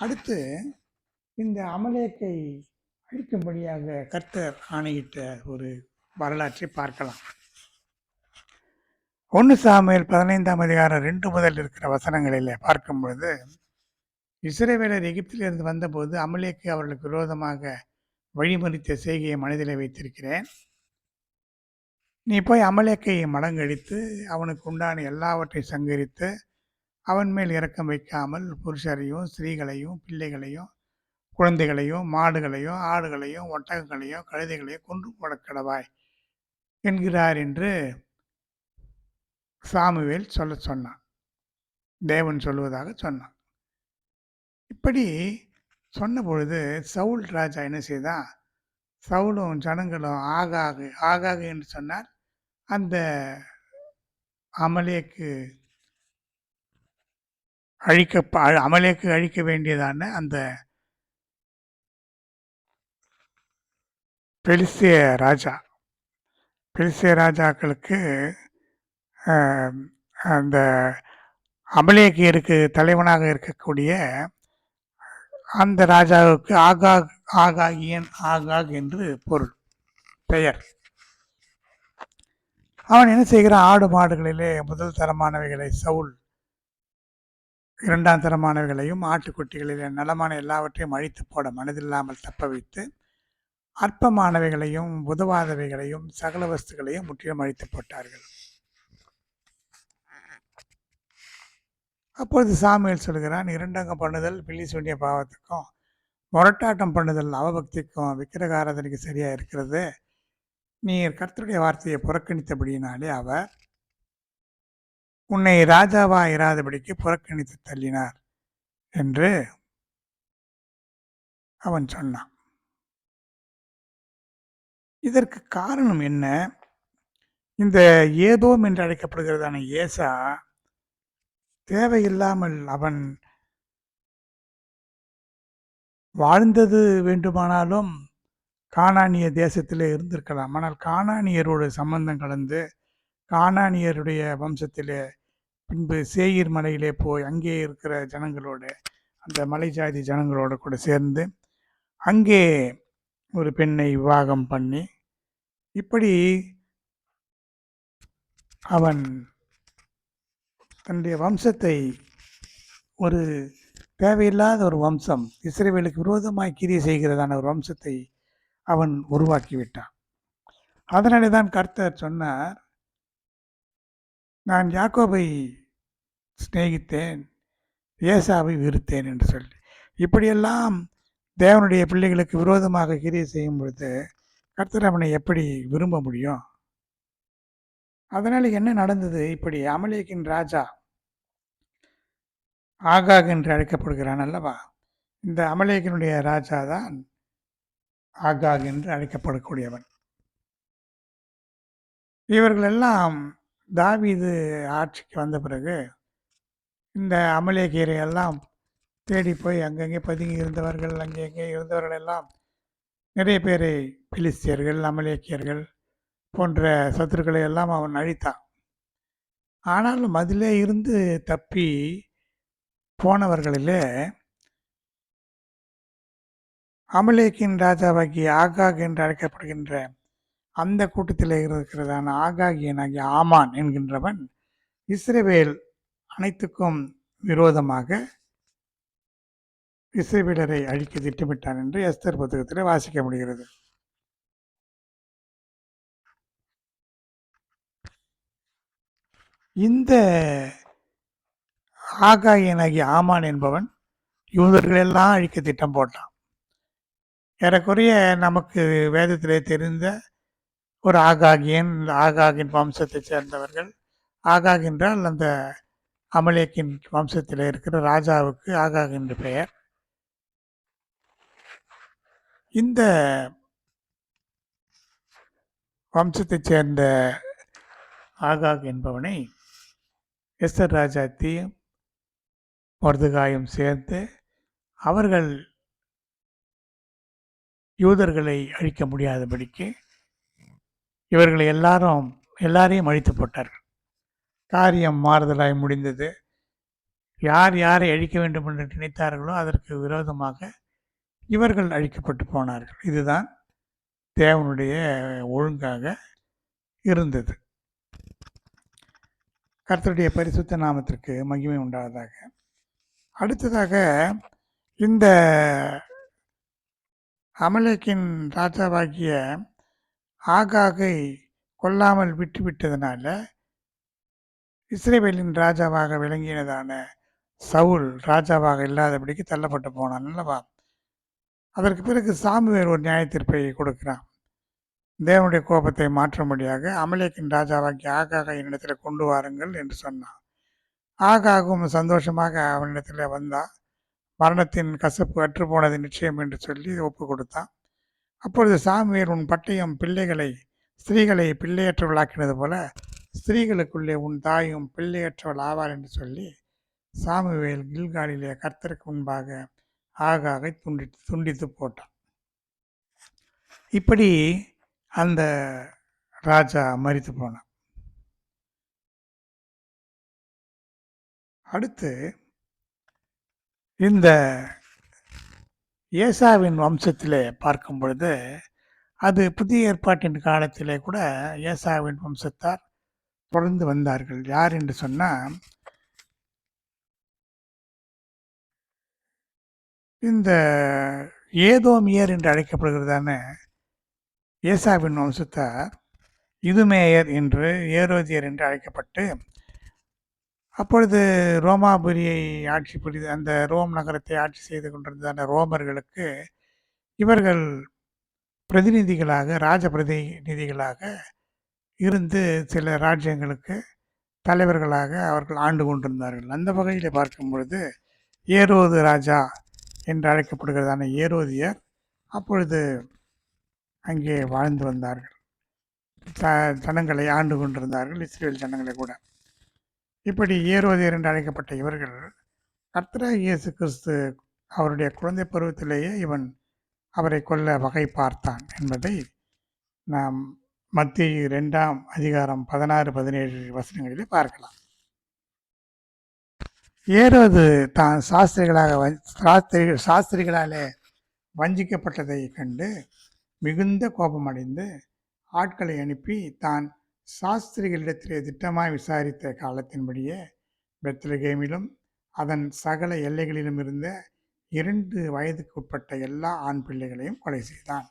அடுத்து இந்த அமலேக்கை அழிக்கும்படியாக கர்த்தர் ஆணையிட்ட ஒரு வரலாற்றை பார்க்கலாம். 1 சாமுவேல் 15ஆம் அதிகாரம் 2 முதல் இருக்கிற வசனங்களில் பார்க்கும்பொழுது, இஸ்ரவேலர் எகிப்திலிருந்து வந்தபோது அமலேக்கு அவர்களுக்கு விரோதமாக வழிமறித்த செய்கையை மனதிலே வைத்திருக்கிறேன். நீ போய் அமலேக்கை மடங்கடித்து அவனுக்கு உண்டான எல்லாவற்றையும் சங்கரித்து அவன் மேல் இரக்கம் வைக்காமல் புருஷரையும் ஸ்திரீகளையும் பிள்ளைகளையும் குழந்தைகளையும் மாடுகளையும் ஆடுகளையும் ஒட்டகங்களையும் கழுதைகளையும் கொன்று போடக்கடவாய் என்கிறார் என்று சாமுவேல் சொன்னான். தேவன் சொல்வதாக சொன்னான். இப்படி சொன்ன பொழுது சவுல் ராஜா என்ன செய்தான், சவுலும் ஜனங்களும் ஆகாகு என்று சொன்னார். அந்த அமலேக்கு அழிக்க வேண்டியதான அந்த பெலிஸ்திய ராஜாக்களுக்கு அந்த அமலேக்கியருக்கு தலைவனாக இருக்கக்கூடிய அந்த ராஜாவுக்கு ஆகாக் என்று பெயர். அவன் என்ன செய்கிறான், ஆடு மாடுகளிலே முதல் தரமானவைகளை சவுல், இரண்டாம் தரமானவைகளையும் ஆட்டுக்குட்டிகளிலே நலமான எல்லாவற்றையும் அழித்து போட மனதில்லாமல் தப்ப வைத்து அற்பமானவைகளையும் உதவாதவைகளையும் சகல வஸ்துகளையும் முற்றிலும் அழித்து போட்டார்கள். அப்பொழுது சாமுவேல் சொல்கிறான், இரண்டங்கம் பண்ணுதல் பில்லி சூனிய பாவத்துக்கும், முரட்டாட்டம் பண்ணுதல் அவபக்திக்கும், விக்கிரக ஆராதனைக்கு சரியா இருக்கிறது. நீர் கர்த்தருடைய வார்த்தையை புறக்கணித்தபடியினாலே அவர் உன்னை ராஜாவா இராதபடிக்கு புறக்கணித்து தள்ளினார் என்று அவன் சொன்னான். இதற்கு காரணம் என்ன? இந்த ஏதோம் என்று அழைக்கப்படுகிறதான ஏசா தேவையில்லாமல் அவன் வாழ்ந்தது வேண்டுமானாலும் கானானிய தேசத்திலே இருந்திருக்கலாம். ஆனால் கானானியரோடு சம்பந்தம் கலந்து கானானியருடைய வம்சத்திலே பின்பு சேயீர் மலையிலே போய் அங்கே இருக்கிற ஜனங்களோடு, அந்த மலை ஜாதி ஜனங்களோடு கூட சேர்ந்து அங்கே ஒரு பெண்ணை விவாகம் பண்ணி இப்படி அவன் தன்னுடைய வம்சத்தை, ஒரு தேவையில்லாத ஒரு வம்சம், இஸ்ரவேலுக்கு விரோதமாய் கிரியை செய்கிறதான ஒரு வம்சத்தை அவன் உருவாக்கிவிட்டான். அதனாலே தான் கர்த்தர் சொன்னார், நான் யாக்கோபை சிநேகித்தேன், ஏசாவை வெறுத்தேன் என்று சொல்லி. இப்படியெல்லாம் தேவனுடைய பிள்ளைகளுக்கு விரோதமாக கிரியை செய்யும் பொழுது கர்த்தர் அவனை எப்படி விரும்ப முடியும்? அதனால் என்ன நடந்தது? இப்படி அமலேக்கின் ராஜா ஆகாக் என்று அழைக்கப்படுகிறான் அல்லவா? இந்த அமலேக்கினுடைய ராஜா தான் ஆகாக் என்று அழைக்கப்படக்கூடியவன். இவர்களெல்லாம் தாவீது ஆட்சிக்கு வந்த பிறகு இந்த அமலேக்கியரை எல்லாம் தேடி போய் அங்கங்கே பதுங்கி இருந்தவர்கள், அங்கங்கே இருந்தவர்கள் எல்லாம் நிறைய பேரை பிலிஸ்தியர்கள், அமலேக்கியர்கள் போன்ற சத்துருக்களை எல்லாம் அவன் அழித்தான். ஆனாலும் அதிலே இருந்து தப்பி போனவர்களிலே அமலேக்கின் ராஜாவாகிய ஆகாக் என்று அழைக்கப்படுகின்ற அந்த கூட்டத்தில் இருக்கிறதான ஆகாகியனாகிய ஆமான் என்கின்றவன் இஸ்ரவேல் அனைத்துக்கும் விரோதமாக இஸ்ரவேலரை அழிக்க திட்டமிட்டான் என்று எஸ்தர் புத்தகத்தில் வாசிக்க முடிகிறது. இந்த ஆகாகியனாகிய ஆமான் என்பவன் யூதர்களெல்லாம் அழிக்க திட்டம் போட்டான். ஏறக்குறைய நமக்கு வேதத்திலே தெரிந்த ஒரு ஆகாகின் வம்சத்தைச் சேர்ந்தவர்கள். ஆகாக் என்றால் அந்த அமலேக்கின் வம்சத்தில் இருக்கிற ராஜாவுக்கு ஆகாக் என்று பெயர். இந்த வம்சத்தைச் சேர்ந்த ஆகாக் என்பவனை எஸ்தர் ராஜாத்தியும் மொர்தெகாயும் சேர்ந்து அவர்கள் யூதர்களை அழிக்க முடியாதபடிக்கு இவர்களை எல்லாரையும் அழித்து போட்டார்கள். காரியம் மாறுதலாய் முடிந்தது. யார் யாரை அழிக்க வேண்டும் என்று நினைத்தார்களோ அதற்கு விரோதமாக இவர்கள் அழிக்கப்பட்டு போனார்கள். இதுதான் தேவனுடைய ஒழுங்காக இருந்தது. கர்த்தருடைய பரிசுத்த நாமத்திற்கு மகிமை உண்டாவதாக. அடுத்ததாக இந்த அமலேக்கின் ராஜாவாகிய ஆகாகை கொல்லாமல் விட்டுவிட்டதனால இஸ்ரவேலின் ராஜாவாக விளங்கினதான சவுல் ராஜாவாக இல்லாதபடிக்கு தள்ளப்பட்டு போனான் அல்லவா? அதற்கு பிறகு சாமுவேல் ஒரு நியாய தீர்ப்பை கொடுக்கிறான். தேவனுடைய கோபத்தை மாற்றும்படியாக அமலேக்கின் ராஜாவாகிய ஆகாகை என்னிடத்தில் கொண்டு வாருங்கள் என்று சொன்னான். ஆகாகும் சந்தோஷமாக அவனிடத்தில் வந்தான். மரணத்தின் கசப்பு அற்று போனது நிச்சயம் என்று சொல்லி ஒப்பு கொடுத்தான். அப்பொழுது சாமுவேல், உன் பட்டயம் ஸ்திரீகளை பிள்ளையற்றவளாக்கினது போல ஸ்திரீகளுக்குள்ளே உன் தாயும் பிள்ளையற்றவள் ஆவார் என்று சொல்லி சாமுவேல் கில்காலிலே கர்த்தருக்கு முன்பாக ஆகாகை துண்டித்து போட்டான். இப்படி அந்த ராஜா மரித்து போனான். அடுத்து இந்த ஏசாவின் வம்சத்திலே பார்க்கும் பொழுது அது புதிய ஏற்பாட்டின் காலத்திலே கூட ஏசாவின் வம்சத்தார் தொடர்ந்து வந்தார்கள். யார் என்று சொன்னால் இந்த ஏதோமியர் என்று அழைக்கப்படுகிறதான ஏசாவின் வம்சத்தார் இதுமேயர் என்று ஏரோதியர் என்று அழைக்கப்பட்டு அப்பொழுது ரோமாபுரியை ஆட்சி புரிது அந்த ரோம் நகரத்தை ஆட்சி செய்து கொண்டிருந்த அந்த ரோமர்களுக்கு இவர்கள் பிரதிநிதிகளாக ராஜ பிரதிநிதிகளாக இருந்து சில ராஜ்யங்களுக்கு தலைவர்களாக அவர்கள் ஆண்டு கொண்டிருந்தார்கள். அந்த வகையில் பார்க்கும் பொழுது ஏரோது ராஜா என்று அழைக்கப்படுகிறதான ஏரோதியர் அப்பொழுது அங்கே வாழ்ந்து வந்தார்கள். ஜனங்களை ஆண்டு கொண்டிருந்தார்கள், இஸ்ரேல் ஜனங்களை கூட. இப்படி ஏரோதியர் என்று அழைக்கப்பட்ட இவர்கள் கர்த்தராகிய இயேசு கிறிஸ்து அவருடைய குழந்தை பருவத்திலேயே அவரை கொல்ல வகை பார்த்தான் என்பதை நாம் மத்திய 2ஆம் அதிகாரம் 16-17 வசனங்களிலே பார்க்கலாம். ஏரோது தான் சாஸ்திரிகளாலே வஞ்சிக்கப்பட்டதை கண்டு மிகுந்த கோபமடைந்து ஆட்களை அனுப்பி தான் சாஸ்திரிகளிடத்திலே திட்டமாய் விசாரித்த காலத்தின்படியே பெத்லகேமிலும் அதன் சகல எல்லைகளிலும் இருந்த 2 வயதுக்கு உட்பட்ட எல்லா ஆண் பிள்ளைகளையும் கொலை செய்தான்.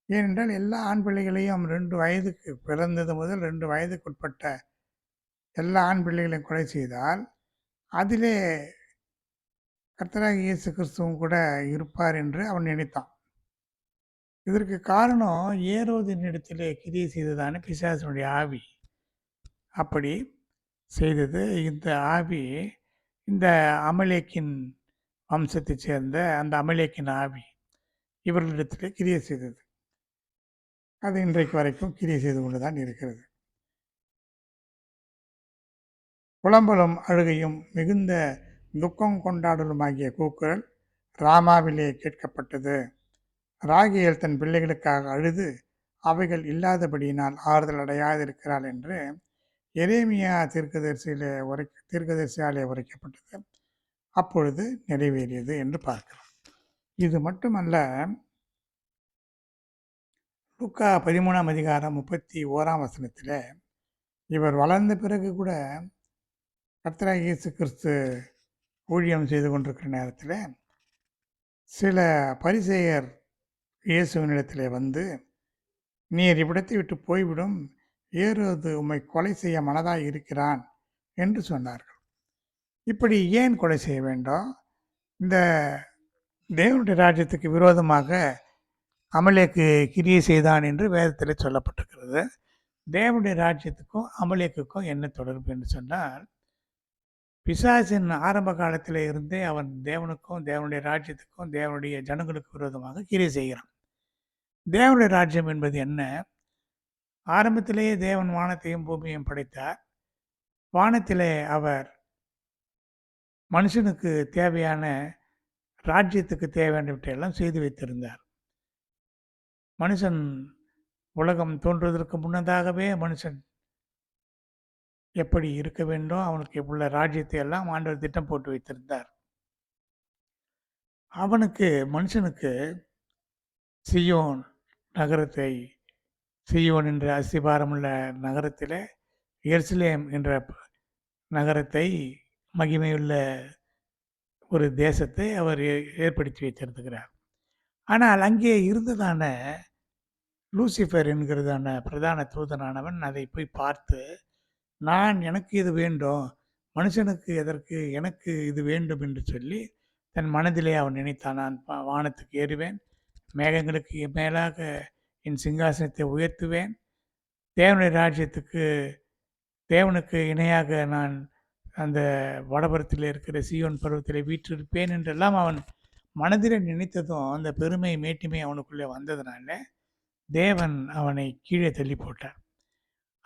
ஏனென்றால் எல்லா ஆண் பிள்ளைகளையும் 2 வயதுக்கு பிறந்தது முதல் 2 வயதுக்கு உட்பட்ட எல்லா ஆண் பிள்ளைகளையும் கொலை செய்தால் அதிலே கர்த்தராகிய இயேசு கிறிஸ்துவும் கூட இருப்பார் என்று அவன் நினைத்தான். இதற்கு காரணம் ஏரோதின் இடத்திலே கிரியை செய்ததான பிசாசனுடைய ஆவி. அப்படி செய்தது இந்த ஆவி இந்த அமலேக்கின் வம்சத்தைச் சேர்ந்த அந்த அமலேக்கின் ஆவி இவர்களிடத்திலே கிரியை செய்தது. அது இன்றைக்கு வரைக்கும் கிரியை செய்து கொண்டுதான் இருக்கிறது. புலம்பலும் அழுகையும் மிகுந்த துக்கம் கொண்டாடலுமாகிய கூக்குரல் ராமாவிலே கேட்கப்பட்டது. ராகேல் தன் பிள்ளைகளுக்காக அழுது அவைகள் இல்லாதபடியினால் ஆறுதல் அடையாதிருக்கிறாள் என்று எரேமியா தீர்க்கதரிசியாலே உரைக்கப்பட்டது அப்பொழுது நிறைவேறியது என்று பார்க்கிறோம். இது மட்டுமல்ல, லூக்கா 13ஆம் அதிகாரம் 31ஆம் வசனத்தில் இவர் வளர்ந்த பிறகு கூட கர்த்தராகிய இயேசு கிறிஸ்து ஊழியம் செய்து கொண்டிருக்கிற நேரத்தில் சில பரிசேயர் இயேசுவினிடத்திலே வந்து, நீர் இவ்விடத்தை விட்டு போய்விடும், ஏரோது உம்மை கொலை செய்ய மனதாய் இருக்கிறான் என்று சொன்னார்கள். இப்படி ஏன் கொலை செய்ய வேண்டும்? இந்த தேவனுடைய ராஜ்யத்துக்கு விரோதமாக அமலேக்கு கிரியை செய்தான் என்று வேதத்தில் சொல்லப்பட்டிருக்கிறது. தேவனுடைய ராஜ்யத்துக்கும் அமலேக்குக்கும் என்ன தொடர்பு என்று சொன்னால், பிசாசின் ஆரம்ப காலத்தில் இருந்தே அவன் தேவனுக்கும் தேவனுடைய ராஜ்யத்துக்கும் தேவனுடைய ஜனங்களுக்கு விரோதமாக கிரியை செய்கிறான். தேவனுடைய ராஜ்யம் என்பது என்ன? ஆரம்பத்திலேயே தேவன் வானத்தையும் பூமியையும் படைத்தார். வானத்திலே அவர் மனுஷனுக்கு தேவையான ராஜ்யத்துக்கு தேவையானவற்றையெல்லாம் செய்து வைத்திருந்தார். மனுஷன் உலகம் தோன்றுவதற்கு முன்னதாகவே மனுஷன் எப்படி இருக்க வேண்டும், அவனுக்கு உள்ள ராஜ்யத்தை எல்லாம் ஆண்டவர் திட்டம் போட்டு வைத்திருந்தார். மனுஷனுக்கு சியோன் நகரத்தை, சியோன் என்ற அஸ்திபாரமுள்ள நகரத்தில் எருசலேம் என்ற நகரத்தை, மகிமையுள்ள ஒரு தேசத்தை அவர் ஏற்படுத்தி வைத்திருக்கிறார். ஆனால் அங்கே இருந்ததான லூசிஃபர் என்கிறதான பிரதான தூதனானவன் அதை போய் பார்த்து, எனக்கு இது வேண்டும், மனுஷனுக்கு எதற்கு, எனக்கு இது வேண்டும் என்று சொல்லி தன் மனதிலே அவன் நினைத்தான். நான் வானத்துக்கு ஏறுவேன், மேகங்களுக்கு மேலாக என் சிங்காசனத்தை உயர்த்துவேன், தேவனுடைய ராஜ்யத்துக்கு தேவனுக்கு இணையாக நான் அந்த வடபுறத்தில் இருக்கிற சீயோன் பருவத்தில் வீற்றிருப்பேன் என்றெல்லாம் அவன் மனதில் நினைத்ததும் அந்த பெருமை மேட்டிமை அவனுக்குள்ளே வந்ததுனால தேவன் அவனை கீழே தள்ளி போட்டார்.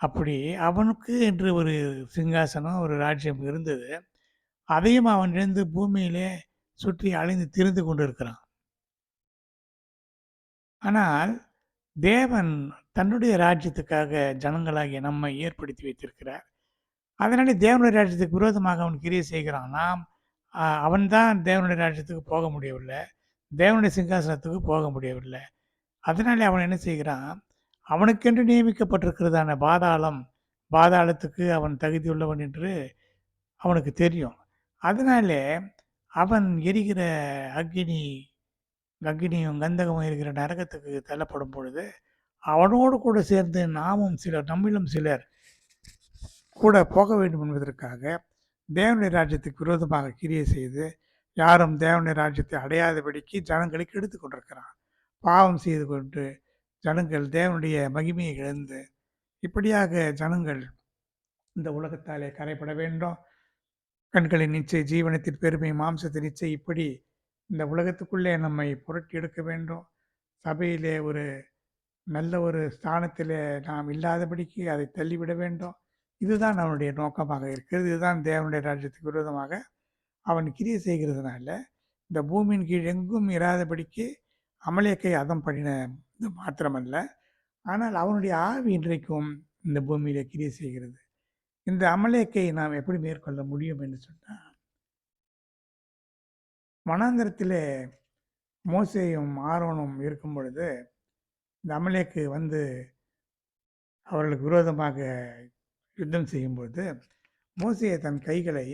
அப்படி அவனுக்கு என்று ஒரு சிங்காசனம், ஒரு ராஜ்யம் இருந்தது. அதையும் அவன் இழந்து பூமியிலே சுற்றி அலைந்து திரிந்து கொண்டிருக்கிறான். ஆனால் தேவன் தன்னுடைய ராஜ்யத்துக்காக ஜனங்களாகிய நம்மை ஏற்படுத்தி வைத்திருக்கிறார். அதனால தேவனுடைய ராஜ்யத்துக்கு விரோதமாக அவன் கிரியை செய்கிறான். அவன்தான் தேவனுடைய ராஜ்யத்துக்கு போக முடியவில்லை, தேவனுடைய சிங்காசனத்துக்கு போக முடியவில்லை. அதனாலே அவன் என்ன செய்கிறான், அவனுக்கென்று நியமிக்கப்பட்டிருக்கிறதான பாதாளத்துக்கு அவன் தகுதியுள்ளவன் என்று அவனுக்கு தெரியும். அதனாலே அவன் எரிகிற அக்னியும் கந்தகமும் எரிகிற நரகத்துக்கு தள்ளப்படும் பொழுது அவனோடு கூட சேர்ந்து நம்மிலும் சிலர் கூட போக வேண்டும் என்பதற்காக தேவனுடைய ராஜ்யத்துக்கு விரோதமாக கிரியை செய்து யாரும் தேவனுடைய ராஜ்யத்தை அடையாதபடிக்கு ஜனங்களை கெடுத்து கொண்டிருக்கிறான். பாவம் செய்து கொண்டு ஜனங்கள் தேவனுடைய மகிமையை இழந்து இப்படியாக ஜனங்கள் இந்த உலகத்தாலே கரைப்பட வேண்டும். கண்களின் நிச்சய, ஜீவனத்தின் பெருமை, மாம்சத்தின் நிச்சை, இப்படி இந்த உலகத்துக்குள்ளே நம்மை புரட்டி எடுக்க வேண்டும். சபையிலே ஒரு நல்ல ஒரு ஸ்தானத்திலே நாம் இல்லாதபடிக்கு அதை தள்ளிவிட வேண்டும். இதுதான் அவனுடைய நோக்கமாக இருக்கிறது. இதுதான் தேவனுடைய ராஜ்யத்துக்கு விரோதமாக அவன் கிரியை செய்கிறதுனால இந்த பூமியின் கீழ் எங்கும் இராதபடிக்கு அமலேக்கை அதம் பண்ணினது மாத்திரமல்ல, ஆனால் அவனுடைய ஆவி இன்றைக்கும் இந்த பூமியிலே கிரியை செய்கிறது. இந்த அமலேக்கை நாம் எப்படி மேற்கொள்ள முடியும் என்று சொன்னால், வனாந்தரத்திலே மோசேயும் ஆரோனும் இருக்கும் பொழுது இந்த அமலேக்கு வந்து அவர்களுக்கு விரோதமாக யுத்தம் செய்யும்பொழுது மோசே தன் கைகளை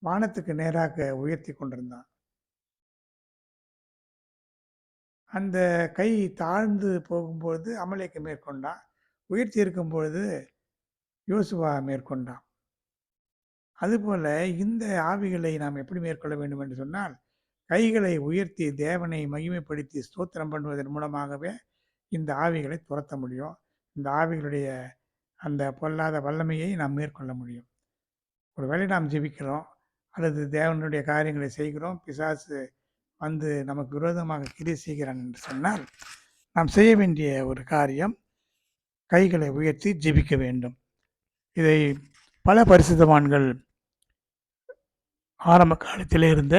வானத்துக்கு நேராக உயர்த்தி கொண்டிருந்தான். அந்த கை தாழ்ந்து போகும்பொழுது அமலேக்கு மேற்கொண்டான். உயர்த்தி இருக்கும் பொழுது யோசுவா மேற்கொண்டான். அதுபோல இந்த ஆவிகளை நாம் எப்படி மேற்கொள்ள வேண்டும் என்று சொன்னால், கைகளை உயர்த்தி தேவனை மகிமைப்படுத்தி ஸ்தோத்திரம் பண்ணுவதன் மூலமாகவே இந்த ஆவிகளை துரத்த முடியும். இந்த ஆவிகளுடைய அந்த பொல்லாத வல்லமையை நாம் மேற்கொள்ள முடியும். ஒருவேளை நாம் ஜெபிக்கிறோம் அல்லது தேவனுடைய காரியங்களை செய்கிறோம், பிசாசு வந்து நமக்கு விரோதமாக கிரியை செய்கிறான் என்று சொன்னால், நாம் செய்ய வேண்டிய ஒரு காரியம் கைகளை உயர்த்தி ஜெபிக்க வேண்டும். இதை பல பரிசுத்தவான்கள் ஆரம்ப காலத்திலே இருந்த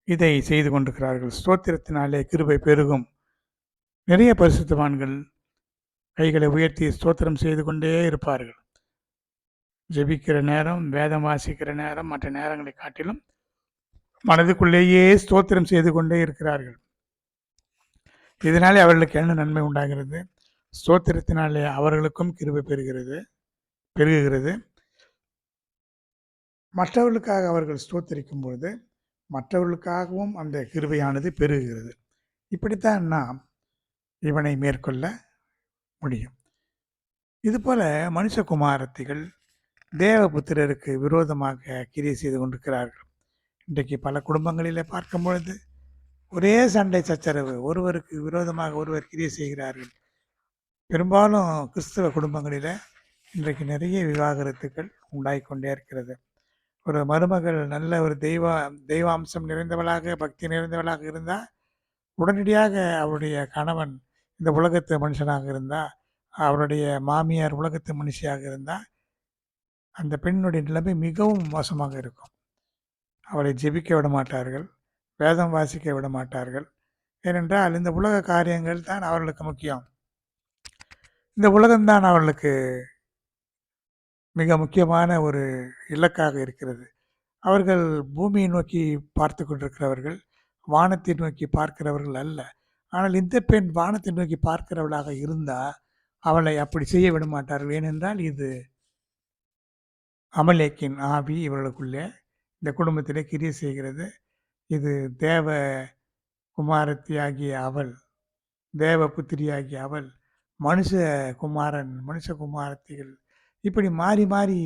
இதை செய்து கொண்டிருக்கிறார்கள். ஸ்தோத்திரத்தினாலே கிருபை பெருகும். நிறைய பரிசுத்தவான்கள் கைகளை உயர்த்தி ஸ்தோத்திரம் செய்து கொண்டே இருப்பார்கள். ஜெபிக்கிற நேரம், வேதம் வாசிக்கிற நேரம், மற்ற நேரங்களை காட்டிலும் மனதுக்குள்ளேயே ஸ்தோத்திரம் செய்து கொண்டே இருக்கிறார்கள். இதனாலே அவர்களுக்கு என்ன நன்மை உண்டாகிறது? ஸ்தோத்திரத்தினாலே அவர்களுக்கும் கிருபை பெருகுகிறது. மற்றவர்களுக்காக அவர்கள் ஸ்தோத்திரிக்கும் பொழுது மற்றவர்களுக்காகவும் அந்த கிருபையானது பெருகுகிறது. இப்படித்தான் நாம் இவனை மேற்கொள்ள முடியும். இதுபோல மனுஷகுமாரத்திகள் தேவபுத்திரருக்கு விரோதமாக கிரியை செய்து கொண்டிருக்கிறார்கள். இன்றைக்கு பல குடும்பங்களிலே பார்க்கும் பொழுது ஒரே சண்டை சச்சரவு, ஒருவருக்கு விரோதமாக ஒருவர் கிரியை செய்கிறார்கள். பெரும்பாலும் கிறிஸ்தவ குடும்பங்களில் இன்றைக்கு நிறைய விவாகரத்துக்கள் உண்டாகிக்கொண்டே இருக்கிறது. ஒரு மருமகள் நல்ல ஒரு தெய்வாம்சம் நிறைந்தவளாக, பக்தி நிறைந்தவளாக இருந்தால் உடனடியாக அவருடைய கணவன் இந்த உலகத்து மனுஷனாக இருந்தால், அவருடைய மாமியார் உலகத்து மனுஷியாக இருந்தால், அந்த பெண்ணுடைய நிலைமை மிகவும் மோசமாக இருக்கும். அவளை ஜெபிக்க விட மாட்டார்கள், வேதம் வாசிக்க விட மாட்டார்கள். ஏனென்றால் இந்த உலக காரியங்கள் தான் அவர்களுக்கு முக்கியம். இந்த உலகம்தான் அவர்களுக்கு மிக முக்கியமான ஒரு இலக்காக இருக்கிறது. அவர்கள் பூமியை நோக்கி பார்த்து கொண்டிருக்கிறவர்கள், வானத்தை நோக்கி பார்க்கிறவர்கள் அல்ல. ஆனால் இந்த பெண் வானத்தை நோக்கி பார்க்கிறவளாக இருந்தால் அவளை அப்படி செய்ய விட மாட்டார்கள். ஏனென்றால் இது அமலேக்கின் ஆவி இவர்களுக்குள்ளே இந்த குடும்பத்திலே கிரியை செய்கிறது. இது தேவ குமாரத்தியாகிய அவள், தேவ புத்திரியாகிய அவள், மனுஷ குமாரத்திகள், இப்படி மாறி மாறி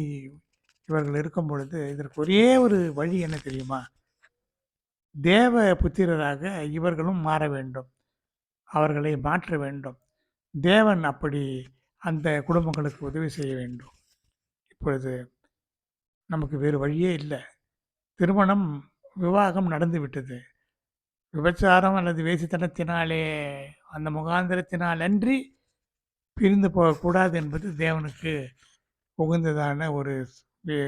இவர்கள் இருக்கும் பொழுது இதற்கு ஒரே ஒரு வழி என்ன தெரியுமா? தேவ புத்திரராக இவர்களும் மாற வேண்டும், அவர்களை மாற்ற வேண்டும். தேவன் அப்படி அந்த குடும்பங்களுக்கு உதவி செய்ய வேண்டும். இப்பொழுது நமக்கு வேறு வழியே இல்லை. திருமணம், விவாகம் நடந்து விட்டது. விபச்சாரம் அல்லது வேசித்தனத்தினாலே, அந்த முகாந்திரத்தினால் அன்றி பிரிந்து போகக்கூடாது என்பது தேவனுக்கு உகந்ததான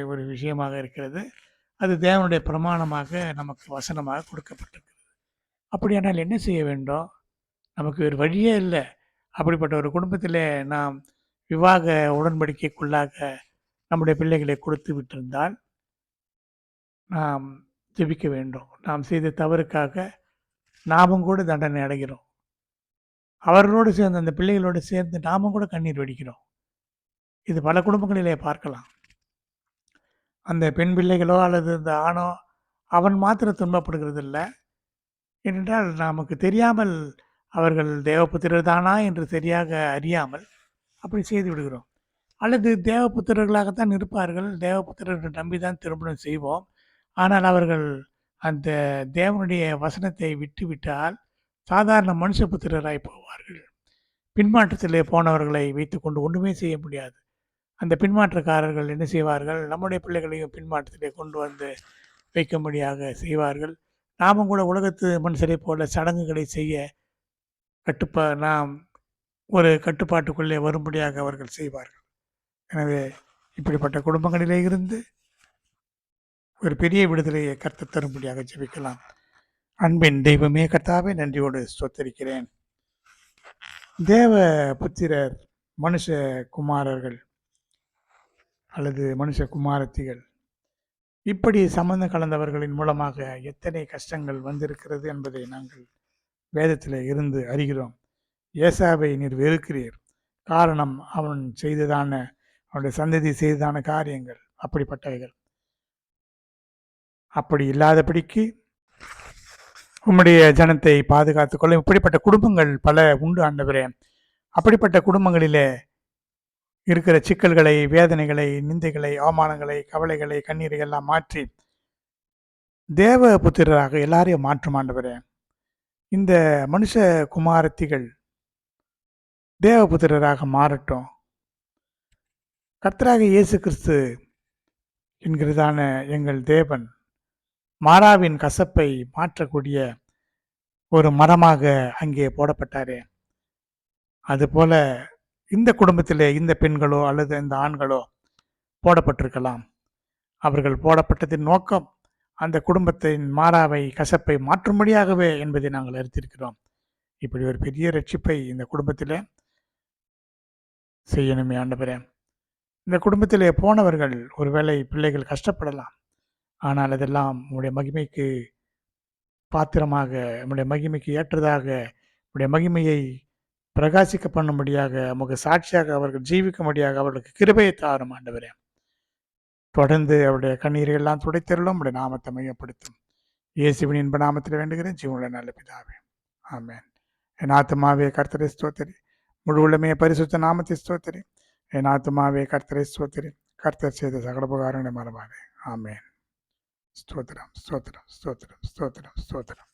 ஒரு விஷயமாக இருக்கிறது. அது தேவனுடைய பிரமாணமாக நமக்கு வசனமாக கொடுக்கப்பட்டிருக்கிறது. அப்படியானால் என்ன செய்ய வேண்டும்? நமக்கு வேறு வழியே இல்லை. அப்படிப்பட்ட ஒரு குடும்பத்தில் நாம் விவாக உடன்படிக்கைக்குள்ளாக நம்முடைய பிள்ளைகளை கொடுத்து விட்டிருந்தால் நாம் ஜெபிக்க வேண்டும். நாம் செய்த தவறுக்காக நாமும் கூட தண்டனை அடைகிறோம். அவர்களோடு சேர்ந்து, அந்த பிள்ளைகளோடு சேர்ந்து நாமும் கூட கண்ணீர் வடிக்கிறோம். இது பல குடும்பங்களிலே பார்க்கலாம். அந்த பெண் பிள்ளைகளோ அல்லது இந்த ஆணோ அவன் மாத்திரம் துன்பப்படுகிறது இல்லை. ஏனென்றால் நமக்கு தெரியாமல் அவர்கள் தேவபுத்திரர் தானா என்று சரியாக அறியாமல் அப்படி செய்து விடுகிறோம். அல்லது தேவபுத்திரர்களாகத்தான் இருப்பார்கள். தேவபுத்திரர்கள் நம்பி தான் திருமணம் செய்வோம். ஆனால் அவர்கள் அந்த தேவனுடைய வசனத்தை விட்டுவிட்டால் சாதாரண மனுஷபுத்திரராய் போவார்கள். பின்மாற்றத்திலே போனவர்களை வைத்துக்கொண்டு ஒன்றுமே செய்ய முடியாது. அந்த பின்மாற்றக்காரர்கள் என்ன செய்வார்கள்? நம்முடைய பிள்ளைகளையும் பின்மாற்றத்திலே கொண்டு வந்து வைக்கும்படியாக செய்வார்கள். நாமும் கூட உலகத்து மனுஷரைப் போல சடங்குகளை செய்ய நாம் ஒரு கட்டுப்பாட்டுக்குள்ளே வரும்படியாக அவர்கள் செய்வார்கள். எனவே இப்படிப்பட்ட குடும்பங்களிலே இருந்து ஒரு பெரிய விடுதலையை கர்த்தர் தரும்படியாக ஜெபிக்கலாம். அன்பின் தெய்வமே கர்த்தாவே, நன்றியோடு ஸ்தோத்தரிக்கிறேன். தேவ புத்திரர், மனுஷ குமாரர்கள் அல்லது மனுஷ குமாரத்திகள் இப்படி சம்பந்தம் கலந்தவர்களின் மூலமாக எத்தனை கஷ்டங்கள் வந்திருக்கிறது என்பதை நாங்கள் வேதத்தில் இருந்து அறிகிறோம். ஏசாவை நீர் வெறுக்கிறீர். காரணம் அவன் செய்ததான, அவனுடைய சந்ததி செய்ததான காரியங்கள் அப்படிப்பட்டவைகள். அப்படி இல்லாதபடிக்கு உம்முடைய ஜனத்தை பாதுகாத்துக் கொள்ள இப்படிப்பட்ட குடும்பங்கள் பல உண்டு ஆண்டவரே. அப்படிப்பட்ட குடும்பங்களிலே இருக்கிற சிக்கல்களை, வேதனைகளை, நிந்தைகளை, அவமானங்களை, கவலைகளை, கண்ணீரை எல்லாம் மாற்றி தேவ புத்திரராக எல்லாரையும் மாற்றும் ஆண்டவரே. இந்த மனுஷ குமாரத்திகள் தேவபுத்திரராக மாறட்டும். கர்த்தராகிய இயேசு கிறிஸ்து என்கிறதான எங்கள் தேவன் மாறாவின் கசப்பை மாற்றக்கூடிய ஒரு மரமாக அங்கே போடப்பட்டாரே, அதுபோல இந்த குடும்பத்திலே இந்த பெண்களோ அல்லது இந்த ஆண்களோ போடப்பட்டிருக்கலாம். அவர்கள் போடப்பட்டதின் நோக்கம் அந்த குடும்பத்தின் மாறாவை, கசப்பை மாற்றும்படியாகவே என்பதை நாங்கள் அறிந்திருக்கிறோம். இப்படி ஒரு பெரிய ரட்சிப்பை இந்த குடும்பத்திலே செய்யணுமே ஆண்டவரே. இந்த குடும்பத்திலே போனவர்கள் ஒருவேளை பிள்ளைகள் கஷ்டப்படலாம். ஆனால் அதெல்லாம் உம்முடைய மகிமைக்கு பாத்திரமாக, உம்முடைய மகிமைக்கு ஏற்றதாக, உம்முடைய மகிமையை பிரகாசிக்க பண்ணும்படியாக, உமக்கு சாட்சியாக அவர்கள் ஜீவிக்கும்படியாக அவர்களுக்கு கிருபையை தாரும் ஆண்டவரே. தொடர்ந்து அவருடைய கண்ணீரை எல்லாம் துடைத்தருளும், உடைய நாமத்தை மையப்படுத்தும். இயேசுவின் இன்ப நாமத்தில் வேண்டுகிறேன், ஜீவனுள்ள நல்ல பிதாவே, ஆமென். என் ஆத்துமாவே கர்த்தரை ஸ்தோத்திரி, முழு உள்ளமே பரிசுத்த நாமத்தை ஸ்தோத்திரி. என் ஆத்துமாவே கர்த்தரை ஸ்தோத்திரி, கர்த்தர் செய்த சகல உபகாரங்களை மறவாதே. ஆமென். ஸ்தோத்திரம், ஸ்தோத்திரம், ஸ்தோத்திரம், ஸ்தோத்திரம், ஸ்தோத்திரம்.